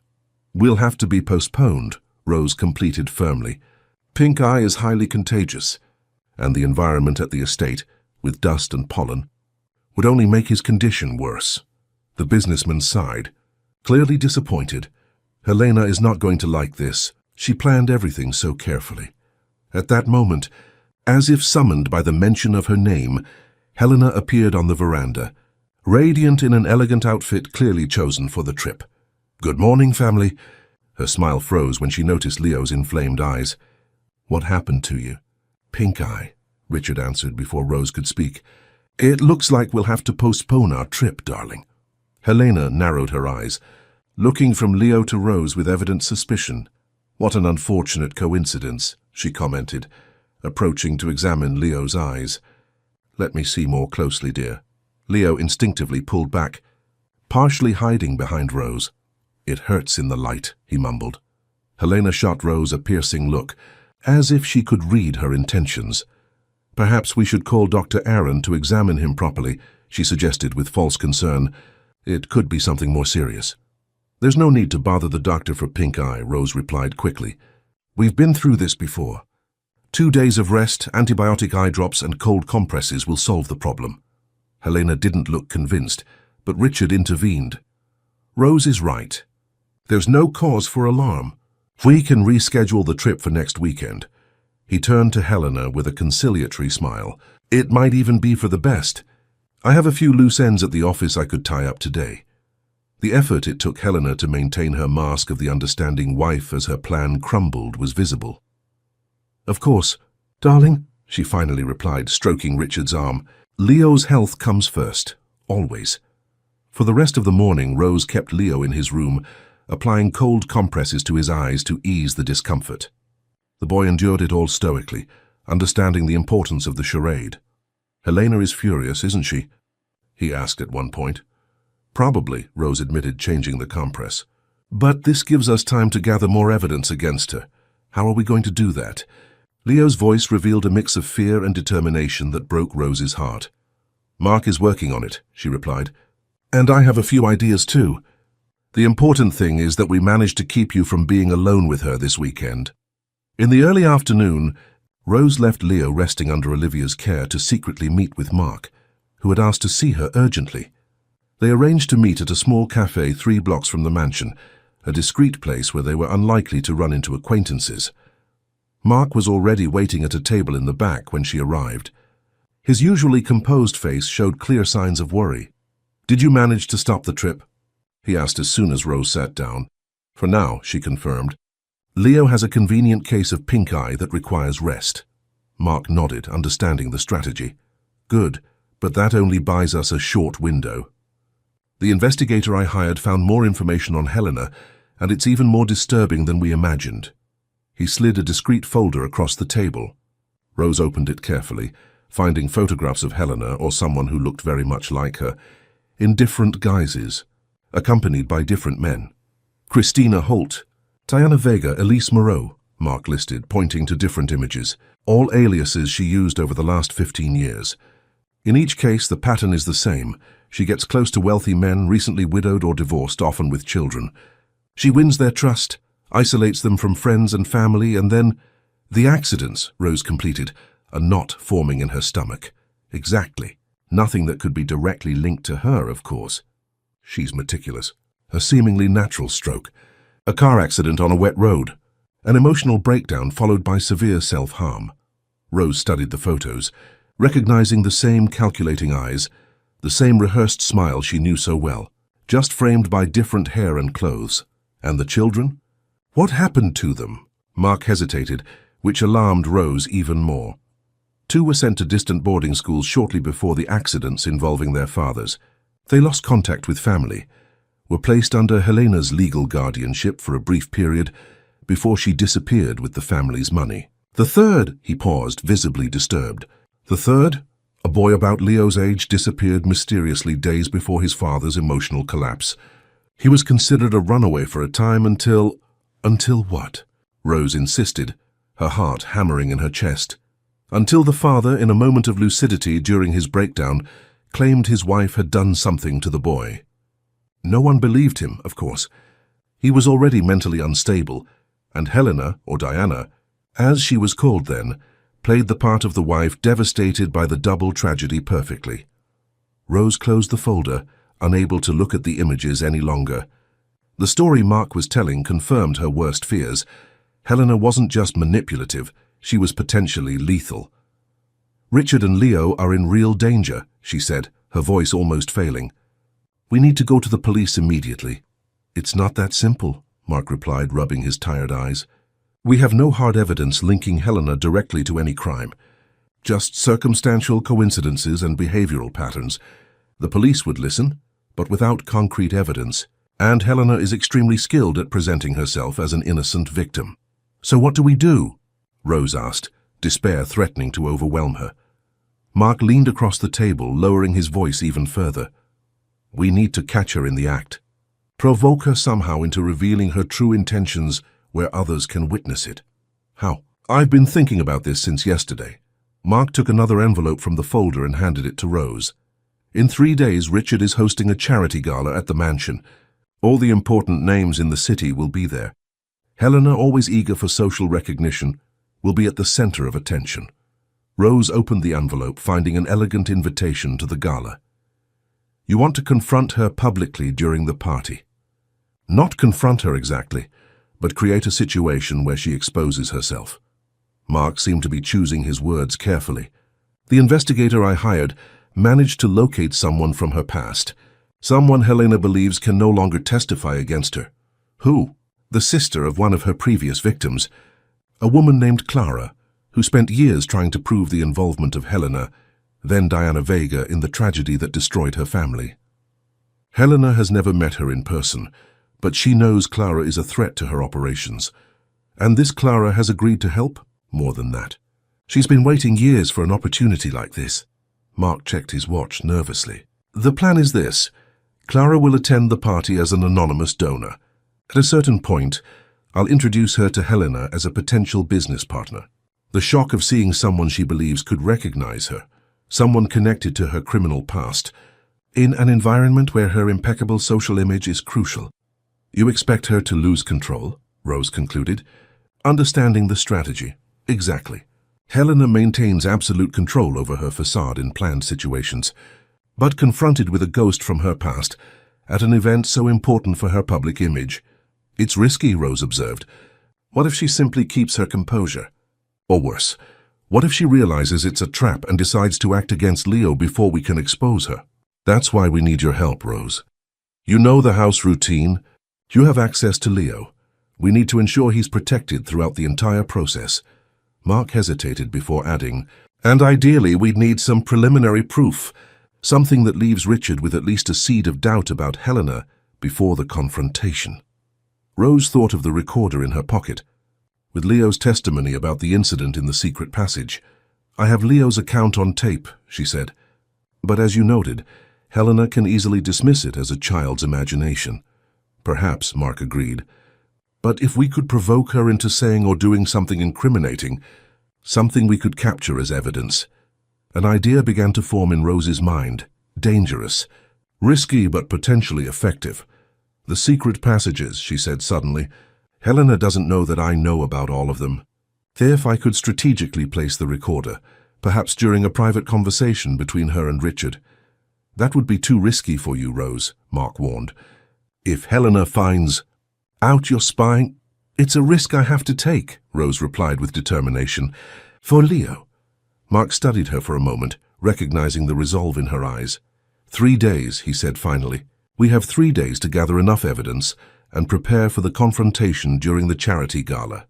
"Will have to be postponed," Rose completed firmly. "Pink eye is highly contagious, and the environment at the estate, with dust and pollen, would only make his condition worse." The businessman sighed, clearly disappointed. Helena is not going to like this. She planned everything so carefully. At that moment, as if summoned by the mention of her name, Helena appeared on the veranda, radiant in an elegant outfit clearly chosen for the trip. "Good morning, family." Her smile froze when she noticed Leo's inflamed eyes. "What happened to you?" "Pink eye," Richard answered before Rose could speak. "It looks like we'll have to postpone our trip, darling." Helena narrowed her eyes, looking from Leo to Rose with evident suspicion. "What an unfortunate coincidence," she commented, approaching to examine Leo's eyes. "Let me see more closely, dear." Leo instinctively pulled back, partially hiding behind Rose. "It hurts in the light," he mumbled. Helena shot Rose a piercing look, as if she could read her intentions. "Perhaps we should call Dr. Aaron to examine him properly," she suggested with false concern. "It could be something more serious." "There's no need to bother the doctor for pink eye," Rose replied quickly. "We've been through this before. 2 days of rest, antibiotic eye drops, and cold compresses will solve the problem." Helena didn't look convinced, but Richard intervened. "Rose is right. There's no cause for alarm. We can reschedule the trip for next weekend." He turned to Helena with a conciliatory smile. "It might even be for the best. I have a few loose ends at the office I could tie up today." The effort it took Helena to maintain her mask of the understanding wife as her plan crumbled was visible. "Of course, darling," she finally replied, stroking Richard's arm. "Leo's health comes first, always." For the rest of the morning, Rose kept Leo in his room, applying cold compresses to his eyes to ease the discomfort. The boy endured it all stoically, understanding the importance of the charade. "Helena is furious, isn't she?" he asked at one point. "Probably," Rose admitted, changing the compress. "But this gives us time to gather more evidence against her. How are we going to do that?" Leo's voice revealed a mix of fear and determination that broke Rose's heart. "Mark is working on it," she replied. "And I have a few ideas too. The important thing is that we managed to keep you from being alone with her this weekend." In the early afternoon, Rose left Leo resting under Olivia's care to secretly meet with Mark, who had asked to see her urgently. They arranged to meet at a small cafe 3 blocks from the mansion, a discreet place where they were unlikely to run into acquaintances. Mark was already waiting at a table in the back when she arrived. His usually composed face showed clear signs of worry. "Did you manage to stop the trip?" he asked as soon as Rose sat down. "For now," she confirmed. "Leo has a convenient case of pink eye that requires rest." Mark nodded, understanding the strategy. "Good, but that only buys us a short window. The investigator I hired found more information on Helena, and it's even more disturbing than we imagined." He slid a discreet folder across the table. Rose opened it carefully, finding photographs of Helena or someone who looked very much like her, in different guises, accompanied by different men. "Christina Holt, Tiana Vega, Elise Moreau," Mark listed, pointing to different images, all aliases she used over the last 15 years. In each case, the pattern is the same. She gets close to wealthy men, recently widowed or divorced, often with children. She wins their trust, isolates them from friends and family, and then— "The accidents," Rose completed, a knot forming in her stomach. "Exactly. Nothing that could be directly linked to her, of course." She's meticulous. "A seemingly natural stroke. A car accident on a wet road. An emotional breakdown followed by severe self-harm. Rose studied the photos, recognizing the same calculating eyes, the same rehearsed smile she knew so well, just framed by different hair and clothes. And the children? What happened to them? Mark hesitated, which alarmed Rose even more. Two were sent to distant boarding schools shortly before the accidents involving their fathers. They lost contact with family, were placed under Helena's legal guardianship for a brief period before she disappeared with the family's money. The third, he paused, visibly disturbed. The third, a boy about Leo's age, disappeared mysteriously days before his father's emotional collapse. He was considered a runaway for a time until... Until what? Rose insisted, her heart hammering in her chest. Until the father, in a moment of lucidity during his breakdown, claimed his wife had done something to the boy. No one believed him, of course. He was already mentally unstable, and Helena, or Diana, as she was called then, played the part of the wife devastated by the double tragedy perfectly. Rose closed the folder, unable to look at the images any longer. The story Mark was telling confirmed her worst fears. Helena wasn't just manipulative, she was potentially lethal. Richard and Leo are in real danger, she said, her voice almost failing. We need to go to the police immediately. It's not that simple, Mark replied, rubbing his tired eyes. We have no hard evidence linking Helena directly to any crime. Just circumstantial coincidences and behavioral patterns. The police would listen, but without concrete evidence. And Helena is extremely skilled at presenting herself as an innocent victim. So what do we do? Rose asked, despair threatening to overwhelm her. Mark leaned across the table, lowering his voice even further. We need to catch her in the act. Provoke her somehow into revealing her true intentions where others can witness it. How? I've been thinking about this since yesterday. Mark took another envelope from the folder and handed it to Rose. In 3 days, Richard is hosting a charity gala at the mansion. All the important names in the city will be there. Helena, always eager for social recognition, will be at the center of attention. Rose opened the envelope, finding an elegant invitation to the gala. You want to confront her publicly during the party. Not confront her exactly, but create a situation where she exposes herself. Mark seemed to be choosing his words carefully. The investigator I hired managed to locate someone from her past, someone Helena believes can no longer testify against her. Who? The sister of one of her previous victims, a woman named Clara, who spent years trying to prove the involvement of Helena, then Diana Vega, in the tragedy that destroyed her family. Helena has never met her in person, but she knows Clara is a threat to her operations. And this Clara has agreed to help? More than that. She's been waiting years for an opportunity like this. Mark checked his watch nervously. The plan is this. Clara will attend the party as an anonymous donor. At a certain point, I'll introduce her to Helena as a potential business partner. The shock of seeing someone she believes could recognize her, someone connected to her criminal past, in an environment where her impeccable social image is crucial. You expect her to lose control, Rose concluded, understanding the strategy. Exactly. Helena maintains absolute control over her facade in planned situations, but confronted with a ghost from her past, at an event so important for her public image, it's risky, Rose observed. What if she simply keeps her composure? Or worse, what if she realizes it's a trap and decides to act against Leo before we can expose her? That's why we need your help, Rose. You know the house routine. You have access to Leo. We need to ensure he's protected throughout the entire process. Mark hesitated before adding, and ideally we'd need some preliminary proof, something that leaves Richard with at least a seed of doubt about Helena before the confrontation. Rose thought of the recorder in her pocket. With Leo's testimony about the incident in the secret passage, I have Leo's account on tape, she said. But as you noted, Helena can easily dismiss it as a child's imagination. Perhaps, Mark agreed. But if we could provoke her into saying or doing something incriminating, something we could capture as evidence. An idea began to form in Rose's mind. Dangerous. Risky but potentially effective. The secret passages, she said suddenly. Helena doesn't know that I know about all of them. If I could strategically place the recorder, perhaps during a private conversation between her and Richard. That would be too risky for you, Rose, Mark warned. If Helena finds out you're spying, It's a risk I have to take, Rose replied with determination. For Leo. Mark studied her for a moment, recognizing the resolve in her eyes. 3 days, he said finally. We have 3 days to gather enough evidence and prepare for the confrontation during the charity gala.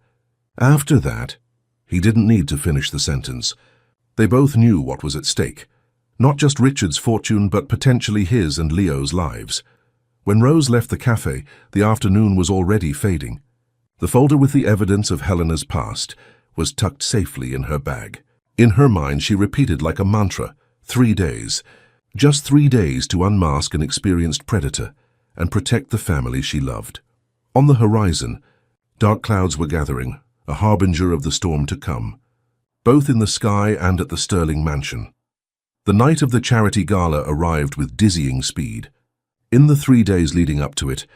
After that, he didn't need to finish the sentence. They both knew what was at stake. Not just Richard's fortune, but potentially his and Leo's lives. When Rose left the cafe, the afternoon was already fading. The folder with the evidence of Helena's past was tucked safely in her bag. In her mind, she repeated like a mantra, 3 days. Just 3 days to unmask an experienced predator and protect the family she loved. On the horizon, dark clouds were gathering, a harbinger of the storm to come, both in the sky and at the Sterling mansion. The night of the charity gala arrived with dizzying speed. In the 3 days leading up to it,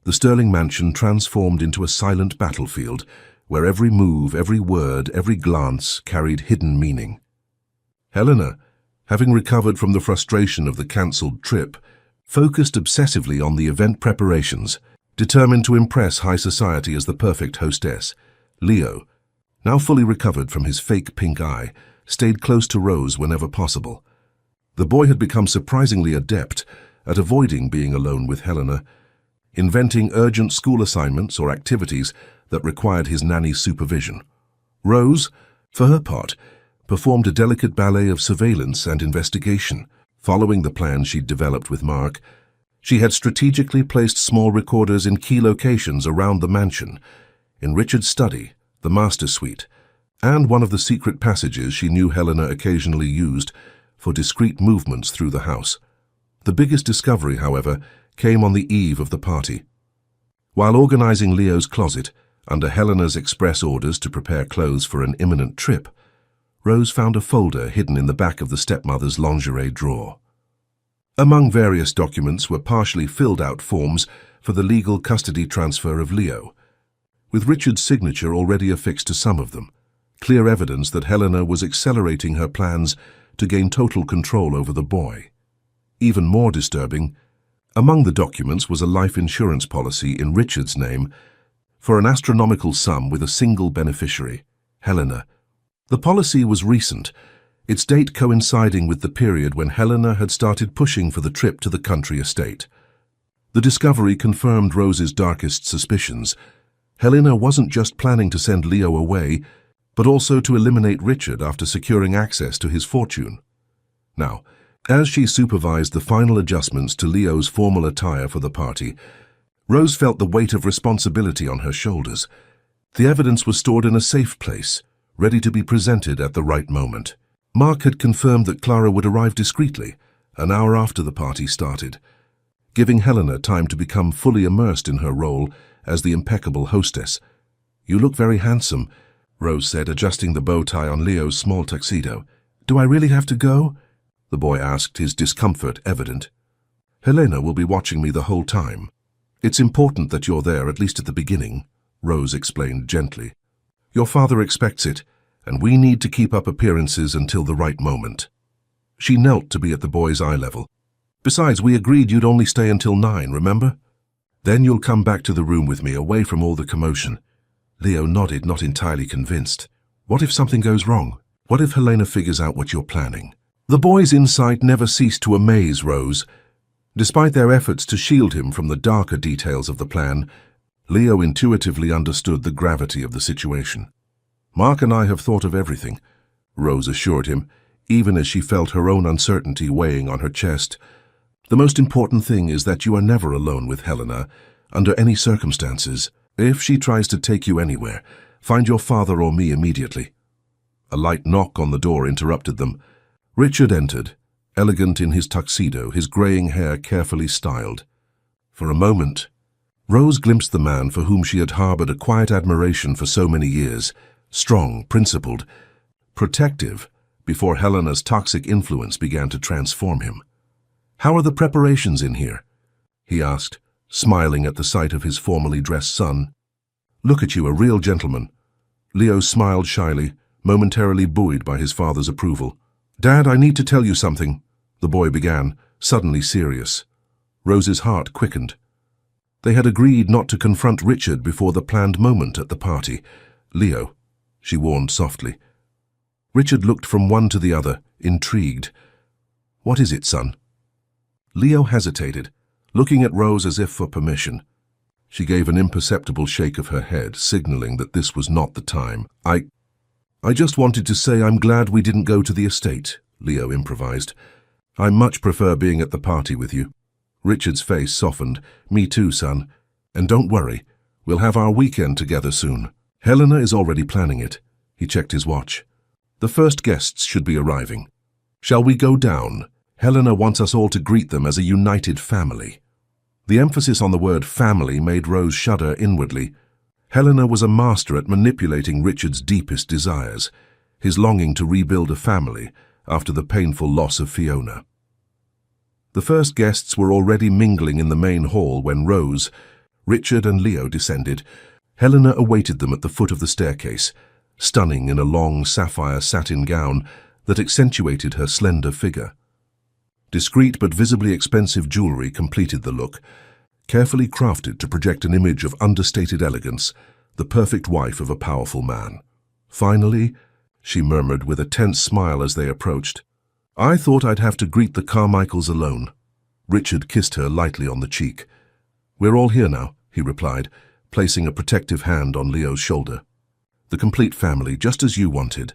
the Sterling mansion transformed into a silent battlefield where every move, every word, every glance carried hidden meaning. Helena, having recovered from the frustration of the cancelled trip, focused obsessively on the event preparations, determined to impress high society as the perfect hostess. Leo, now fully recovered from his fake pink eye, stayed close to Rose whenever possible. The boy had become surprisingly adept at avoiding being alone with Helena, inventing urgent school assignments or activities that required his nanny's supervision. Rose, for her part, performed a delicate ballet of surveillance and investigation. Following the plan she'd developed with Mark, she had strategically placed small recorders in key locations around the mansion, in Richard's study, the master suite, and one of the secret passages she knew Helena occasionally used for discreet movements through the house. The biggest discovery, however, came on the eve of the party. While organizing Leo's closet, under Helena's express orders to prepare clothes for an imminent trip, Rose found a folder hidden in the back of the stepmother's lingerie drawer. Among various documents were partially filled-out forms for the legal custody transfer of Leo, with Richard's signature already affixed to some of them, clear evidence that Helena was accelerating her plans to gain total control over the boy. Even more disturbing, among the documents was a life insurance policy in Richard's name for an astronomical sum with a single beneficiary, Helena. The policy was recent, its date coinciding with the period when Helena had started pushing for the trip to the country estate. The discovery confirmed Rose's darkest suspicions. Helena wasn't just planning to send Leo away, but also to eliminate Richard after securing access to his fortune. Now, as she supervised the final adjustments to Leo's formal attire for the party, Rose felt the weight of responsibility on her shoulders. The evidence was stored in a safe place, ready to be presented at the right moment. Mark had confirmed that Clara would arrive discreetly, an hour after the party started, giving Helena time to become fully immersed in her role as the impeccable hostess. "You look very handsome," Rose said, adjusting the bow tie on Leo's small tuxedo. "Do I really have to go?" the boy asked, his discomfort evident. "Helena will be watching me the whole time. It's important that you're there, at least at the beginning," Rose explained gently. "Your father expects it, and we need to keep up appearances until the right moment." She knelt to be at the boy's eye level. "Besides, we agreed you'd only stay until 9, remember? Then you'll come back to the room with me, away from all the commotion." Leo nodded, not entirely convinced. "What if something goes wrong? What if Helena figures out what you're planning?" The boy's insight never ceased to amaze Rose. Despite their efforts to shield him from the darker details of the plan, Leo intuitively understood the gravity of the situation. "Mark and I have thought of everything," Rose assured him, even as she felt her own uncertainty weighing on her chest. "The most important thing is that you are never alone with Helena, under any circumstances. If she tries to take you anywhere, find your father or me immediately." A light knock on the door interrupted them. Richard entered, elegant in his tuxedo, his graying hair carefully styled. For a moment, Rose glimpsed the man for whom she had harbored a quiet admiration for so many years, strong, principled, protective, before Helena's toxic influence began to transform him. "How are the preparations in here?" he asked, smiling at the sight of his formally dressed son. "Look at you, a real gentleman." Leo smiled shyly, momentarily buoyed by his father's approval. "Dad, I need to tell you something," the boy began, suddenly serious. Rose's heart quickened. They had agreed not to confront Richard before the planned moment at the party. "Leo," she warned softly. Richard looked from one to the other, intrigued. "What is it, son?" Leo hesitated, looking at Rose as if for permission. She gave an imperceptible shake of her head, signaling that this was not the time. I just wanted to say I'm glad we didn't go to the estate," Leo improvised. "I much prefer being at the party with you." Richard's face softened. "Me too, son. And don't worry, we'll have our weekend together soon. Helena is already planning it." He checked his watch. "The first guests should be arriving. Shall we go down? Helena wants us all to greet them as a united family." The emphasis on the word family made Rose shudder inwardly. Helena was a master at manipulating Richard's deepest desires, his longing to rebuild a family after the painful loss of Fiona. The first guests were already mingling in the main hall when Rose, Richard and Leo descended. Helena awaited them at the foot of the staircase, stunning in a long sapphire satin gown that accentuated her slender figure. Discreet but visibly expensive jewelry completed the look, carefully crafted to project an image of understated elegance, the perfect wife of a powerful man. "Finally," she murmured with a tense smile as they approached. "I thought I'd have to greet the Carmichaels alone." Richard kissed her lightly on the cheek. "We're all here now," he replied, placing a protective hand on Leo's shoulder. "The complete family, just as you wanted."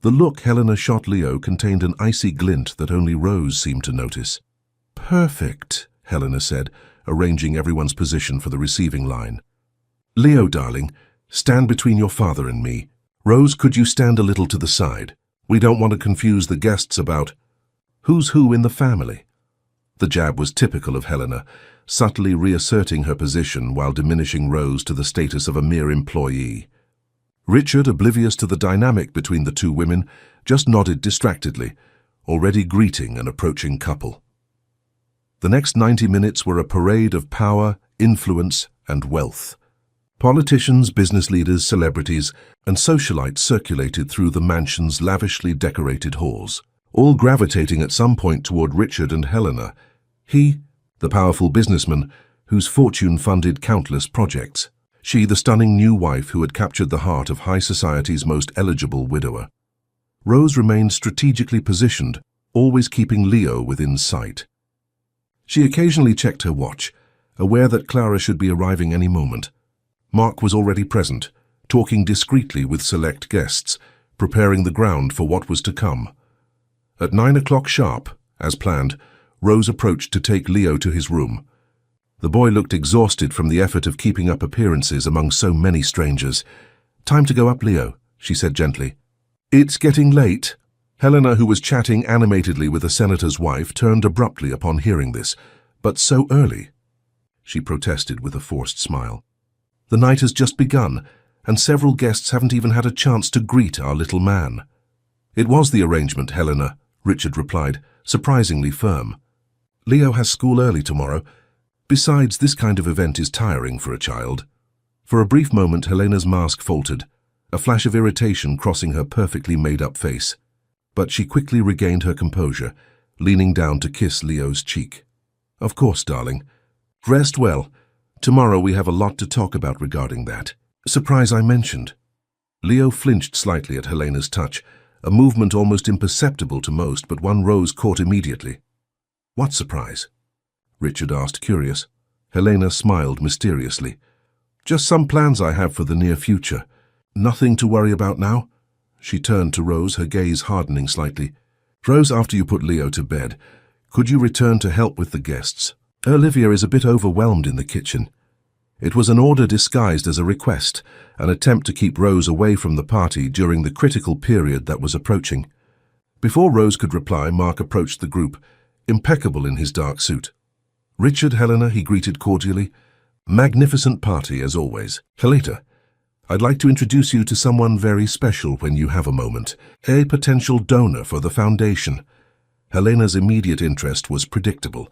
The look Helena shot Leo contained an icy glint that only Rose seemed to notice. "Perfect," Helena said, arranging everyone's position for the receiving line. "Leo, darling, stand between your father and me. Rose, could you stand a little to the side? We don't want to confuse the guests about who's who in the family." The jab was typical of Helena, subtly reasserting her position while diminishing Rose to the status of a mere employee. Richard, oblivious to the dynamic between the two women, just nodded distractedly, already greeting an approaching couple. The next 90 minutes were a parade of power, influence, and wealth. Politicians, business leaders, celebrities, and socialites circulated through the mansion's lavishly decorated halls, all gravitating at some point toward Richard and Helena. He, the powerful businessman, whose fortune funded countless projects. She, the stunning new wife who had captured the heart of high society's most eligible widower. Rose remained strategically positioned, always keeping Leo within sight. She occasionally checked her watch, aware that Clara should be arriving any moment. Mark was already present, talking discreetly with select guests, preparing the ground for what was to come. At 9 o'clock sharp, as planned, Rose approached to take Leo to his room. The boy looked exhausted from the effort of keeping up appearances among so many strangers. "Time to go up, Leo," she said gently. "It's getting late." Helena, who was chatting animatedly with the senator's wife, turned abruptly upon hearing this. "But so early," she protested with a forced smile. "The night has just begun, and several guests haven't even had a chance to greet our little man." "It was the arrangement, Helena," Richard replied, surprisingly firm. "Leo has school early tomorrow. Besides, this kind of event is tiring for a child." For a brief moment, Helena's mask faltered, a flash of irritation crossing her perfectly made-up face. But she quickly regained her composure, leaning down to kiss Leo's cheek. "Of course, darling. Rest well. Tomorrow we have a lot to talk about regarding that surprise I mentioned." Leo flinched slightly at Helena's touch, a movement almost imperceptible to most, but one Rose caught immediately. "What surprise?" Richard asked, curious. Helena smiled mysteriously. "Just some plans I have for the near future. Nothing to worry about now?" She turned to Rose, her gaze hardening slightly. "Rose, after you put Leo to bed, could you return to help with the guests? Olivia is a bit overwhelmed in the kitchen." It was an order disguised as a request, an attempt to keep Rose away from the party during the critical period that was approaching. Before Rose could reply, Mark approached the group, impeccable in his dark suit. "Richard, Helena," he greeted cordially. "Magnificent party, as always. Helena, I'd like to introduce you to someone very special when you have a moment, a potential donor for the foundation." Helena's immediate interest was predictable.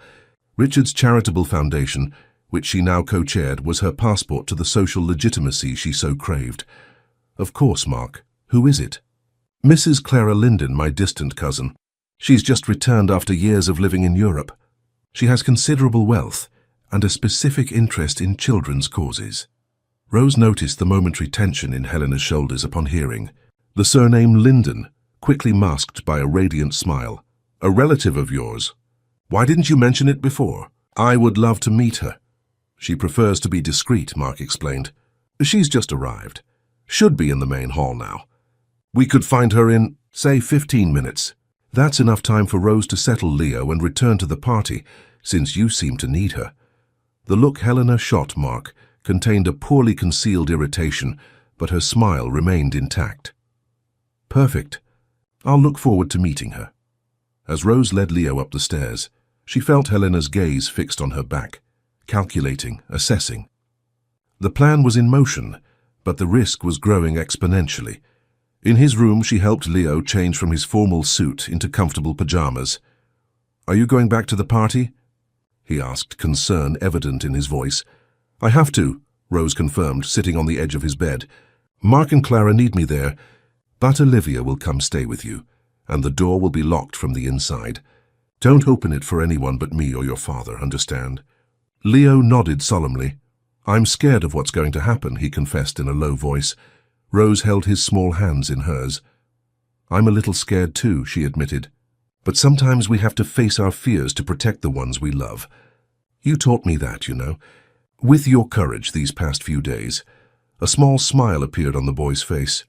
Richard's charitable foundation, which she now co-chaired, was her passport to the social legitimacy she so craved. "Of course, Mark. Who is it?" "Mrs. Clara Linden, my distant cousin. She's just returned after years of living in Europe. She has considerable wealth, and a specific interest in children's causes. Rose noticed the momentary tension in Helena's shoulders upon hearing. The surname Linden, quickly masked by a radiant smile. A relative of yours. Why didn't you mention it before? I would love to meet her. She prefers to be discreet, Mark explained. She's just arrived. Should be in the main hall now. We could find her in, say, 15 minutes. That's enough time for Rose to settle Leo and return to the party, since you seem to need her. The look Helena shot Mark contained a poorly concealed irritation, but her smile remained intact. Perfect. I'll look forward to meeting her. As Rose led Leo up the stairs, she felt Helena's gaze fixed on her back, calculating, assessing. The plan was in motion, but the risk was growing exponentially. In his room, she helped Leo change from his formal suit into comfortable pajamas. Are you going back to the party? He asked, concern evident in his voice. I have to, Rose confirmed, sitting on the edge of his bed. Mark and Clara need me there, but Olivia will come stay with you, and the door will be locked from the inside. Don't open it for anyone but me or your father, understand? Leo nodded solemnly. I'm scared of what's going to happen, he confessed in a low voice. Rose held his small hands in hers. I'm a little scared too, she admitted. But sometimes we have to face our fears to protect the ones we love. You taught me that, you know. With your courage these past few days. A small smile appeared on the boy's face.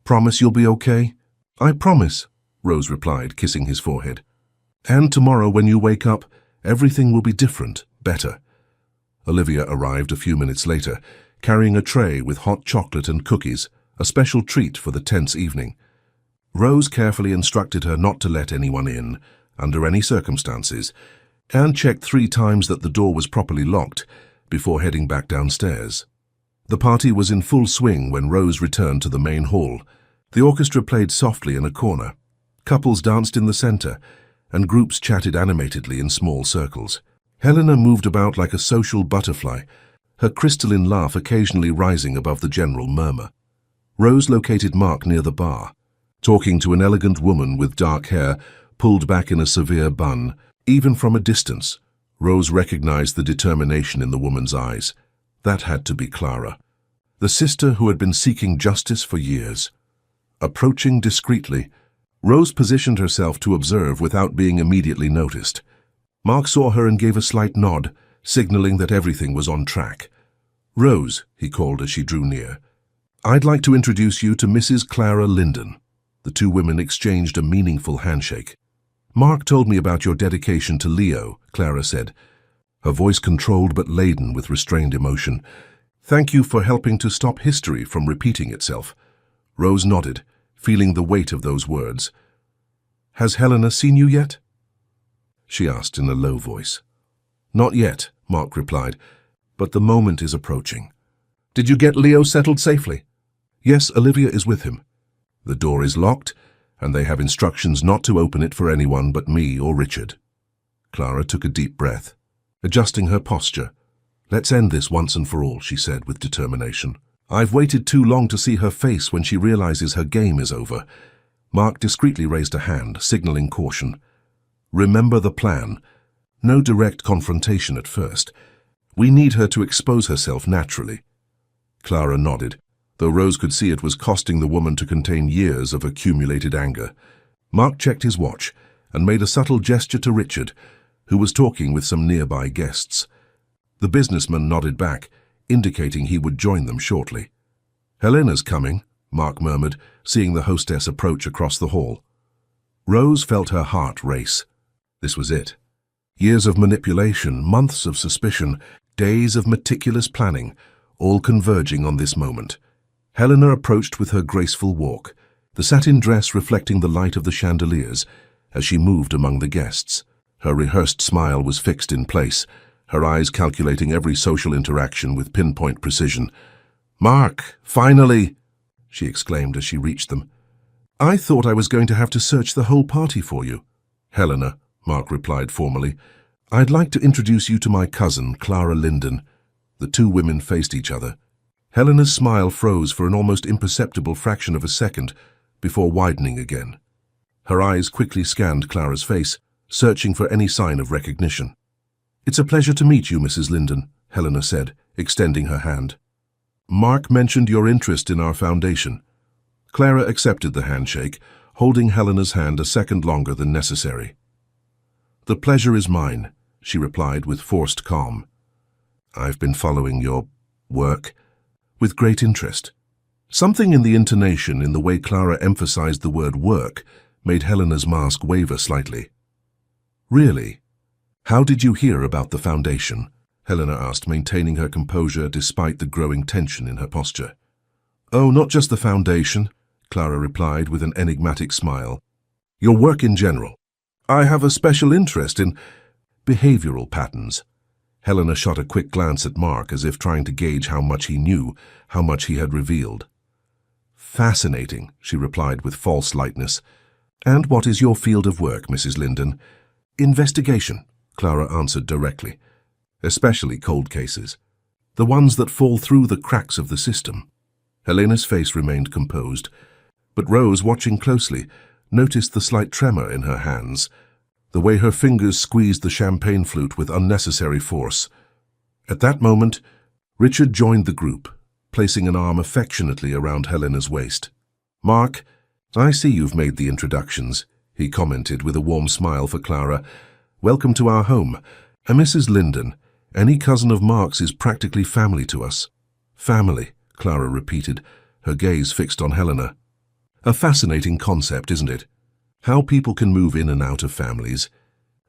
Promise you'll be okay? I promise, Rose replied, kissing his forehead. And tomorrow when you wake up, everything will be different, better. Olivia arrived a few minutes later, carrying a tray with hot chocolate and cookies, a special treat for the tense evening. Rose carefully instructed her not to let anyone in, under any circumstances, and checked 3 times that the door was properly locked before heading back downstairs. The party was in full swing when Rose returned to the main hall. The orchestra played softly in a corner. Couples danced in the center, and groups chatted animatedly in small circles. Helena moved about like a social butterfly, her crystalline laugh occasionally rising above the general murmur. Rose located Mark near the bar, talking to an elegant woman with dark hair pulled back in a severe bun. Even from a distance, Rose recognized the determination in the woman's eyes. That had to be Clara, the sister who had been seeking justice for years. Approaching discreetly, Rose positioned herself to observe without being immediately noticed. Mark saw her and gave a slight nod, signaling that everything was on track. Rose, he called as she drew near. I'd like to introduce you to Mrs. Clara Linden. The 2 women exchanged a meaningful handshake. Mark told me about your dedication to Leo, Clara said, her voice controlled but laden with restrained emotion. Thank you for helping to stop history from repeating itself. Rose nodded, feeling the weight of those words. Has Helena seen you yet? She asked in a low voice. Not yet, Mark replied, but the moment is approaching. Did you get Leo settled safely? Yes, Olivia is with him. The door is locked, and they have instructions not to open it for anyone but me or Richard. Clara took a deep breath, adjusting her posture. Let's end this once and for all, she said with determination. I've waited too long to see her face when she realizes her game is over. Mark discreetly raised a hand, signaling caution. Remember the plan. No direct confrontation at first. We need her to expose herself naturally. Clara nodded, though Rose could see it was costing the woman to contain years of accumulated anger. Mark checked his watch and made a subtle gesture to Richard, who was talking with some nearby guests. The businessman nodded back, indicating he would join them shortly. Helena's coming, Mark murmured, seeing the hostess approach across the hall. Rose felt her heart race. This was it. Years of manipulation, months of suspicion, days of meticulous planning, all converging on this moment. Helena approached with her graceful walk, the satin dress reflecting the light of the chandeliers as she moved among the guests. Her rehearsed smile was fixed in place, her eyes calculating every social interaction with pinpoint precision. "Mark, finally!" she exclaimed as she reached them. "I thought I was going to have to search the whole party for you." "Helena," Mark replied formally, "I'd like to introduce you to my cousin, Clara Linden." The 2 women faced each other. Helena's smile froze for an almost imperceptible fraction of a second before widening again. Her eyes quickly scanned Clara's face, searching for any sign of recognition. "It's a pleasure to meet you, Mrs. Linden," Helena said, extending her hand. "Mark mentioned your interest in our foundation." Clara accepted the handshake, holding Helena's hand a second longer than necessary. "The pleasure is mine," she replied with forced calm. "I've been following your work with great interest." Something in the intonation, in the way Clara emphasized the word work, made Helena's mask waver slightly. "Really? How did you hear about the foundation?" Helena asked, maintaining her composure despite the growing tension in her posture. "Oh, not just the foundation," Clara replied with an enigmatic smile. "Your work in general. I have a special interest in behavioral patterns." Helena shot a quick glance at Mark as if trying to gauge how much he knew, how much he had revealed. "Fascinating," she replied with false lightness. "And what is your field of work, Mrs. Linden?" "Investigation," Clara answered directly. "Especially cold cases. The ones that fall through the cracks of the system." Helena's face remained composed, but Rose, watching closely, noticed the slight tremor in her hands, the way her fingers squeezed the champagne flute with unnecessary force. At that moment, Richard joined the group, placing an arm affectionately around Helena's waist. "Mark, I see you've made the introductions," he commented with a warm smile for Clara. "Welcome to our home. And Mrs. Linden, any cousin of Mark's is practically family to us." "Family," Clara repeated, her gaze fixed on Helena. "A fascinating concept, isn't it? How people can move in and out of families.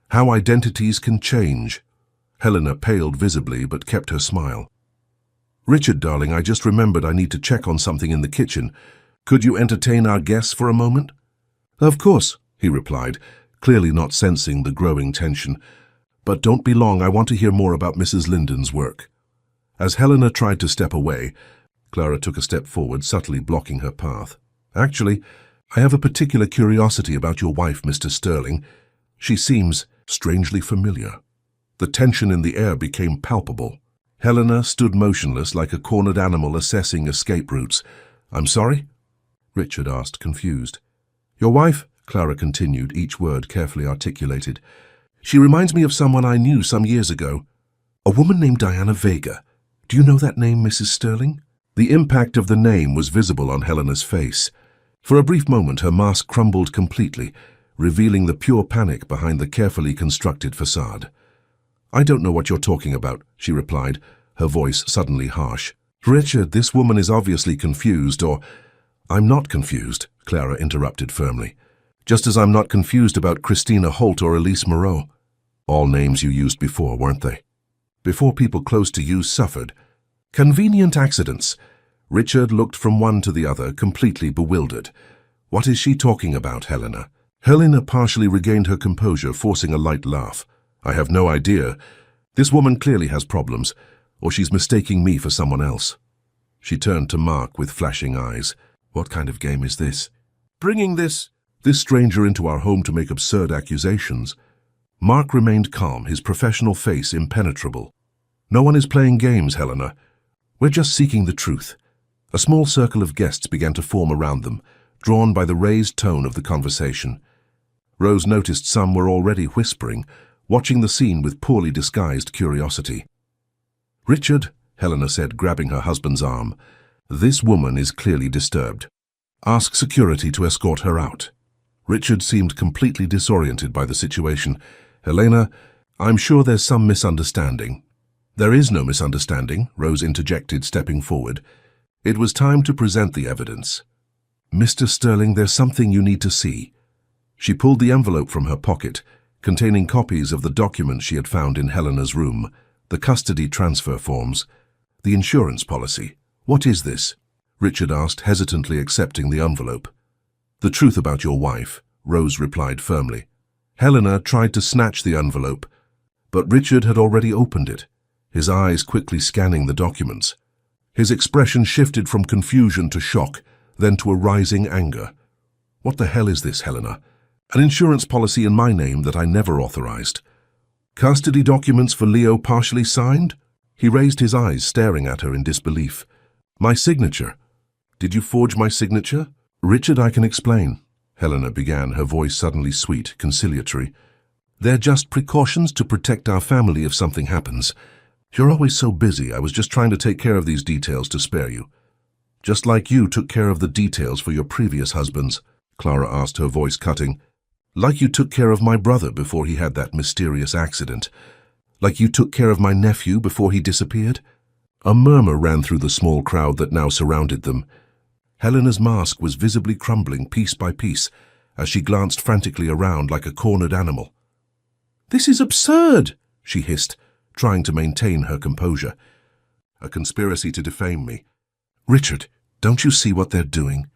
How identities can change." Helena paled visibly but kept her smile. "Richard, darling, I just remembered I need to check on something in the kitchen. Could you entertain our guests for a moment?" "Of course," he replied, clearly not sensing the growing tension. "But don't be long, I want to hear more about Mrs. Linden's work." As Helena tried to step away, Clara took a step forward, subtly blocking her path. "Actually, I have a particular curiosity about your wife, Mr. Sterling. She seems strangely familiar." The tension in the air became palpable. Helena stood motionless like a cornered animal assessing escape routes. "I'm sorry?" Richard asked, confused. "Your wife," Clara continued, each word carefully articulated. "She reminds me of someone I knew some years ago. A woman named Diana Vega. Do you know that name, Mrs. Sterling?" The impact of the name was visible on Helena's face. For a brief moment, her mask crumbled completely, revealing the pure panic behind the carefully constructed facade. "I don't know what you're talking about," she replied, her voice suddenly harsh. "Richard, this woman is obviously confused, or—" "I'm not confused," Clara interrupted firmly. "Just as I'm not confused about Christina Holt or Elise Moreau. All names you used before, weren't they? Before people close to you suffered. Convenient accidents." Richard looked from one to the other, completely bewildered. "What is she talking about, Helena?" Helena partially regained her composure, forcing a light laugh. "I have no idea. This woman clearly has problems, or she's mistaking me for someone else." She turned to Mark with flashing eyes. "What kind of game is this? Bringing this stranger into our home to make absurd accusations?" Mark remained calm, his professional face impenetrable. "No one is playing games, Helena. We're just seeking the truth." A small circle of guests began to form around them, drawn by the raised tone of the conversation. Rose noticed some were already whispering, watching the scene with poorly disguised curiosity. "Richard," Helena said, grabbing her husband's arm, "this woman is clearly disturbed. Ask security to escort her out." Richard seemed completely disoriented by the situation. "Helena, I'm sure there's some misunderstanding." "There is no misunderstanding," Rose interjected, stepping forward. It was time to present the evidence. "Mr. Sterling, there's something you need to see." She pulled the envelope from her pocket, containing copies of the documents she had found in Helena's room, the custody transfer forms, the insurance policy. "What is this?" Richard asked, hesitantly accepting the envelope. "The truth about your wife," Rose replied firmly. Helena tried to snatch the envelope, but Richard had already opened it, his eyes quickly scanning the documents. His expression shifted from confusion to shock, then to a rising anger. "What the hell is this, Helena? An insurance policy in my name that I never authorized. Custody documents for Leo partially signed?" He raised his eyes, staring at her in disbelief. "My signature. Did you forge my signature?" "Richard, I can explain," Helena began, her voice suddenly sweet, conciliatory. They're just precautions to protect our family if something happens. You're always so busy. I was just trying to take care of these details to spare you. Just like you took care of the details for your previous husbands, Clara asked, her voice cutting. Like you took care of my brother before he had that mysterious accident. Like you took care of my nephew before he disappeared. A murmur ran through the small crowd that now surrounded them. Helena's mask was visibly crumbling piece by piece as she glanced frantically around like a cornered animal. "This is absurd," she hissed, trying to maintain her composure. "A conspiracy to defame me. Richard, don't you see what they're doing?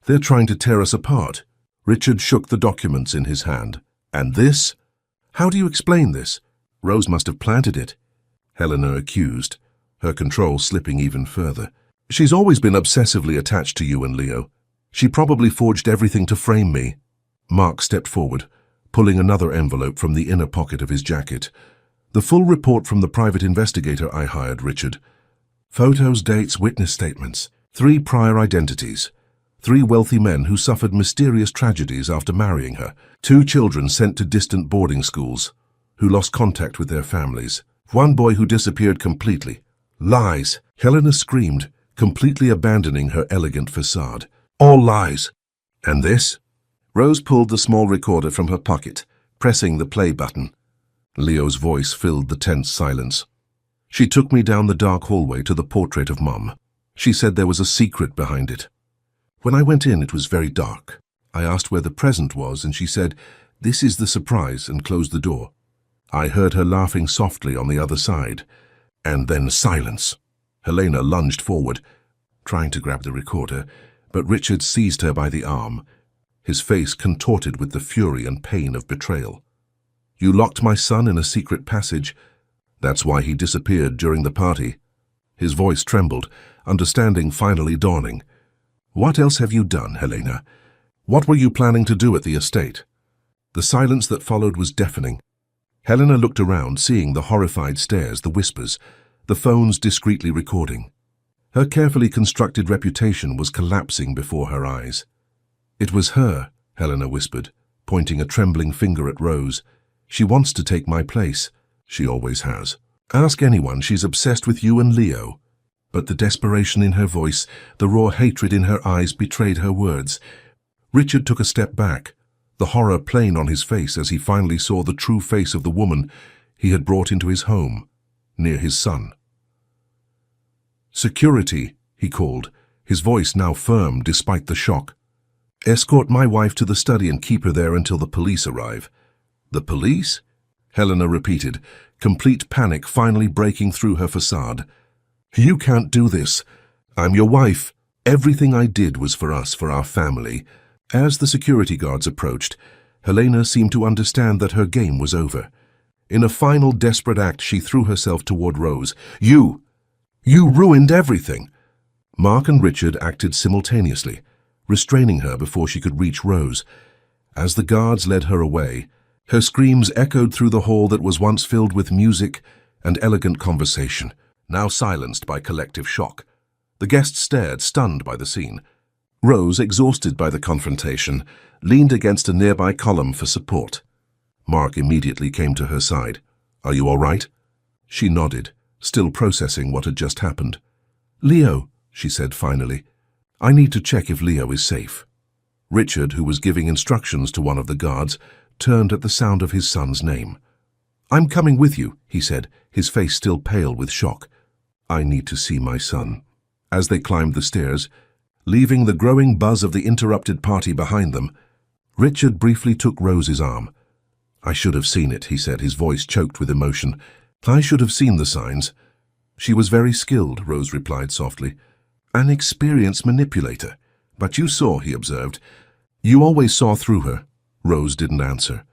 They're trying to tear us apart." Richard shook the documents in his hand. "And this? How do you explain this? Rose must have planted it," Helena accused, her control slipping even further. "She's always been obsessively attached to you and Leo. She probably forged everything to frame me." Mark stepped forward, pulling another envelope from the inner pocket of his jacket. "The full report from the private investigator I hired, Richard. Photos, dates, witness statements. 3 prior identities. 3 wealthy men who suffered mysterious tragedies after marrying her. 2 children sent to distant boarding schools, who lost contact with their families. 1 boy who disappeared completely. Lies!" Helena screamed, completely abandoning her elegant facade. "All lies." "And this?" Rose pulled the small recorder from her pocket, pressing the play button. Leo's voice filled the tense silence. "She took me down the dark hallway to the portrait of Mum. She said there was a secret behind it. When I went in, it was very dark. I asked where the present was, and she said, 'This is the surprise,' and closed the door. I heard her laughing softly on the other side. And then silence." Helena lunged forward, trying to grab the recorder, but Richard seized her by the arm, his face contorted with the fury and pain of betrayal. "You locked my son in a secret passage. That's why he disappeared during the party." His voice trembled, understanding finally dawning. "What else have you done, Helena? What were you planning to do at the estate?" The silence that followed was deafening. Helena looked around, seeing the horrified stares, the whispers, the phones discreetly recording. Her carefully constructed reputation was collapsing before her eyes. "It was her," Helena whispered, pointing a trembling finger at Rose. "She wants to take my place. She always has. Ask anyone, she's obsessed with you and Leo." But the desperation in her voice, the raw hatred in her eyes betrayed her words. Richard took a step back, the horror plain on his face as he finally saw the true face of the woman he had brought into his home, near his son. "Security," he called, his voice now firm despite the shock. "Escort my wife to the study and keep her there until the police arrive." "The police?" Helena repeated, complete panic finally breaking through her facade. "You can't do this. I'm your wife. Everything I did was for us, for our family." As the security guards approached, Helena seemed to understand that her game was over. In a final desperate act, she threw herself toward Rose. You ruined everything." Mark and Richard acted simultaneously, restraining her before she could reach Rose. As the guards led her away, her screams echoed through the hall that was once filled with music and elegant conversation, now silenced by collective shock. The guests stared, stunned by the scene. Rose, exhausted by the confrontation, leaned against a nearby column for support. Mark immediately came to her side. "Are you all right?" She nodded, still processing what had just happened. "Leo," she said finally. "I need to check if Leo is safe." Richard, who was giving instructions to one of the guards, turned at the sound of his son's name. "I'm coming with you," he said, his face still pale with shock. "I need to see my son." As they climbed the stairs, leaving the growing buzz of the interrupted party behind them, Richard briefly took Rose's arm. "I should have seen it," he said, his voice choked with emotion. "I should have seen the signs." "She was very skilled," Rose replied softly. "An experienced manipulator. But you saw," he observed. "You always saw through her." Rose didn't answer.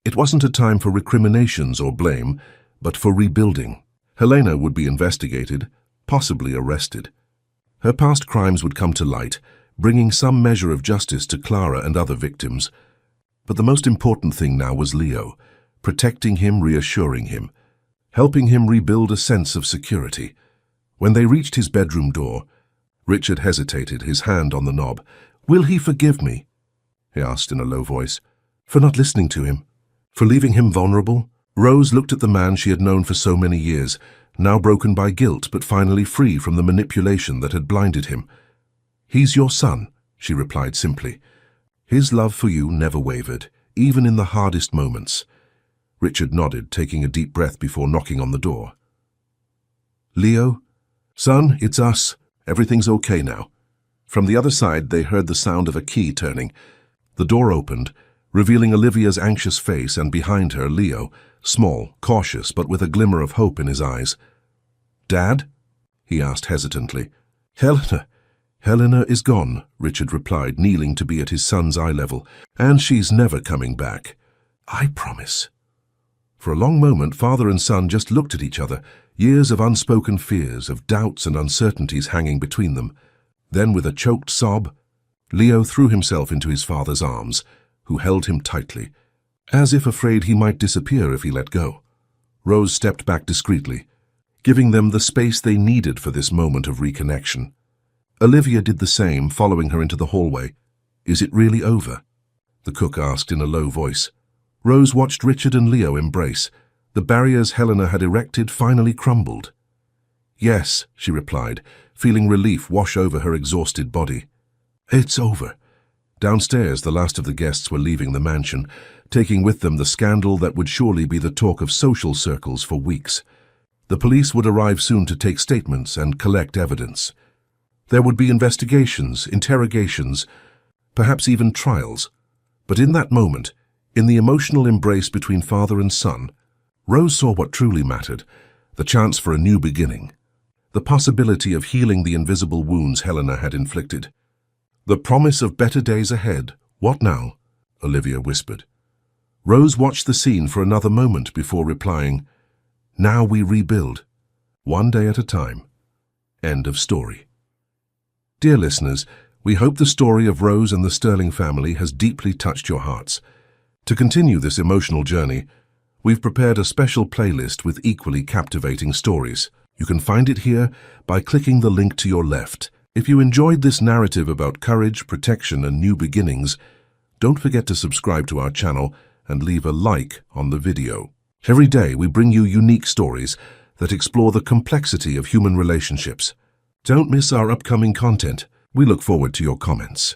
It wasn't a time for recriminations or blame, but for rebuilding. Helena would be investigated, possibly arrested. Her past crimes would come to light, bringing some measure of justice to Clara and other victims. But the most important thing now was Leo, protecting him, reassuring him, helping him rebuild a sense of security. When they reached his bedroom door, Richard hesitated, his hand on the knob. "Will he forgive me?" he asked in a low voice. "For not listening to him? For leaving him vulnerable? Rose looked at the man she had known for so many years, now broken by guilt but finally free from the manipulation that had blinded him. "He's your son," she replied simply. His love for you never wavered, even in the hardest moments. Richard nodded, taking a deep breath before knocking on the door. "Leo? Son, it's us. Everything's okay now." From the other side, they heard the sound of a key turning. The door opened, revealing Olivia's anxious face, and behind her, Leo, small, cautious, but with a glimmer of hope in his eyes. "Dad?" he asked hesitantly. Helena is gone," Richard replied, kneeling to be at his son's eye level, "and she's never coming back. I promise." For a long moment, father and son just looked at each other, years of unspoken fears, of doubts and uncertainties hanging between them. Then, with a choked sob, Leo threw himself into his father's arms, who held him tightly, as if afraid he might disappear if he let go. Rose stepped back discreetly, giving them the space they needed for this moment of reconnection. Olivia did the same, following her into the hallway. "Is it really over?" the cook asked in a low voice. Rose watched Richard and Leo embrace. The barriers Helena had erected finally crumbled. "Yes," she replied, feeling relief wash over her exhausted body. "It's over." Downstairs, the last of the guests were leaving the mansion, taking with them the scandal that would surely be the talk of social circles for weeks. The police would arrive soon to take statements and collect evidence. There would be investigations, interrogations, perhaps even trials. But in that moment, in the emotional embrace between father and son, Rose saw what truly mattered, the chance for a new beginning, the possibility of healing the invisible wounds Helena had inflicted. "The promise of better days ahead. What now?" Olivia whispered. Rose watched the scene for another moment before replying, "Now we rebuild, one day at a time." End of story. Dear listeners, we hope the story of Rose and the Sterling family has deeply touched your hearts. To continue this emotional journey, we've prepared a special playlist with equally captivating stories. You can find it here by clicking the link to your left. If you enjoyed this narrative about courage, protection, and new beginnings, don't forget to subscribe to our channel and leave a like on the video. Every day we bring you unique stories that explore the complexity of human relationships. Don't miss our upcoming content. We look forward to your comments.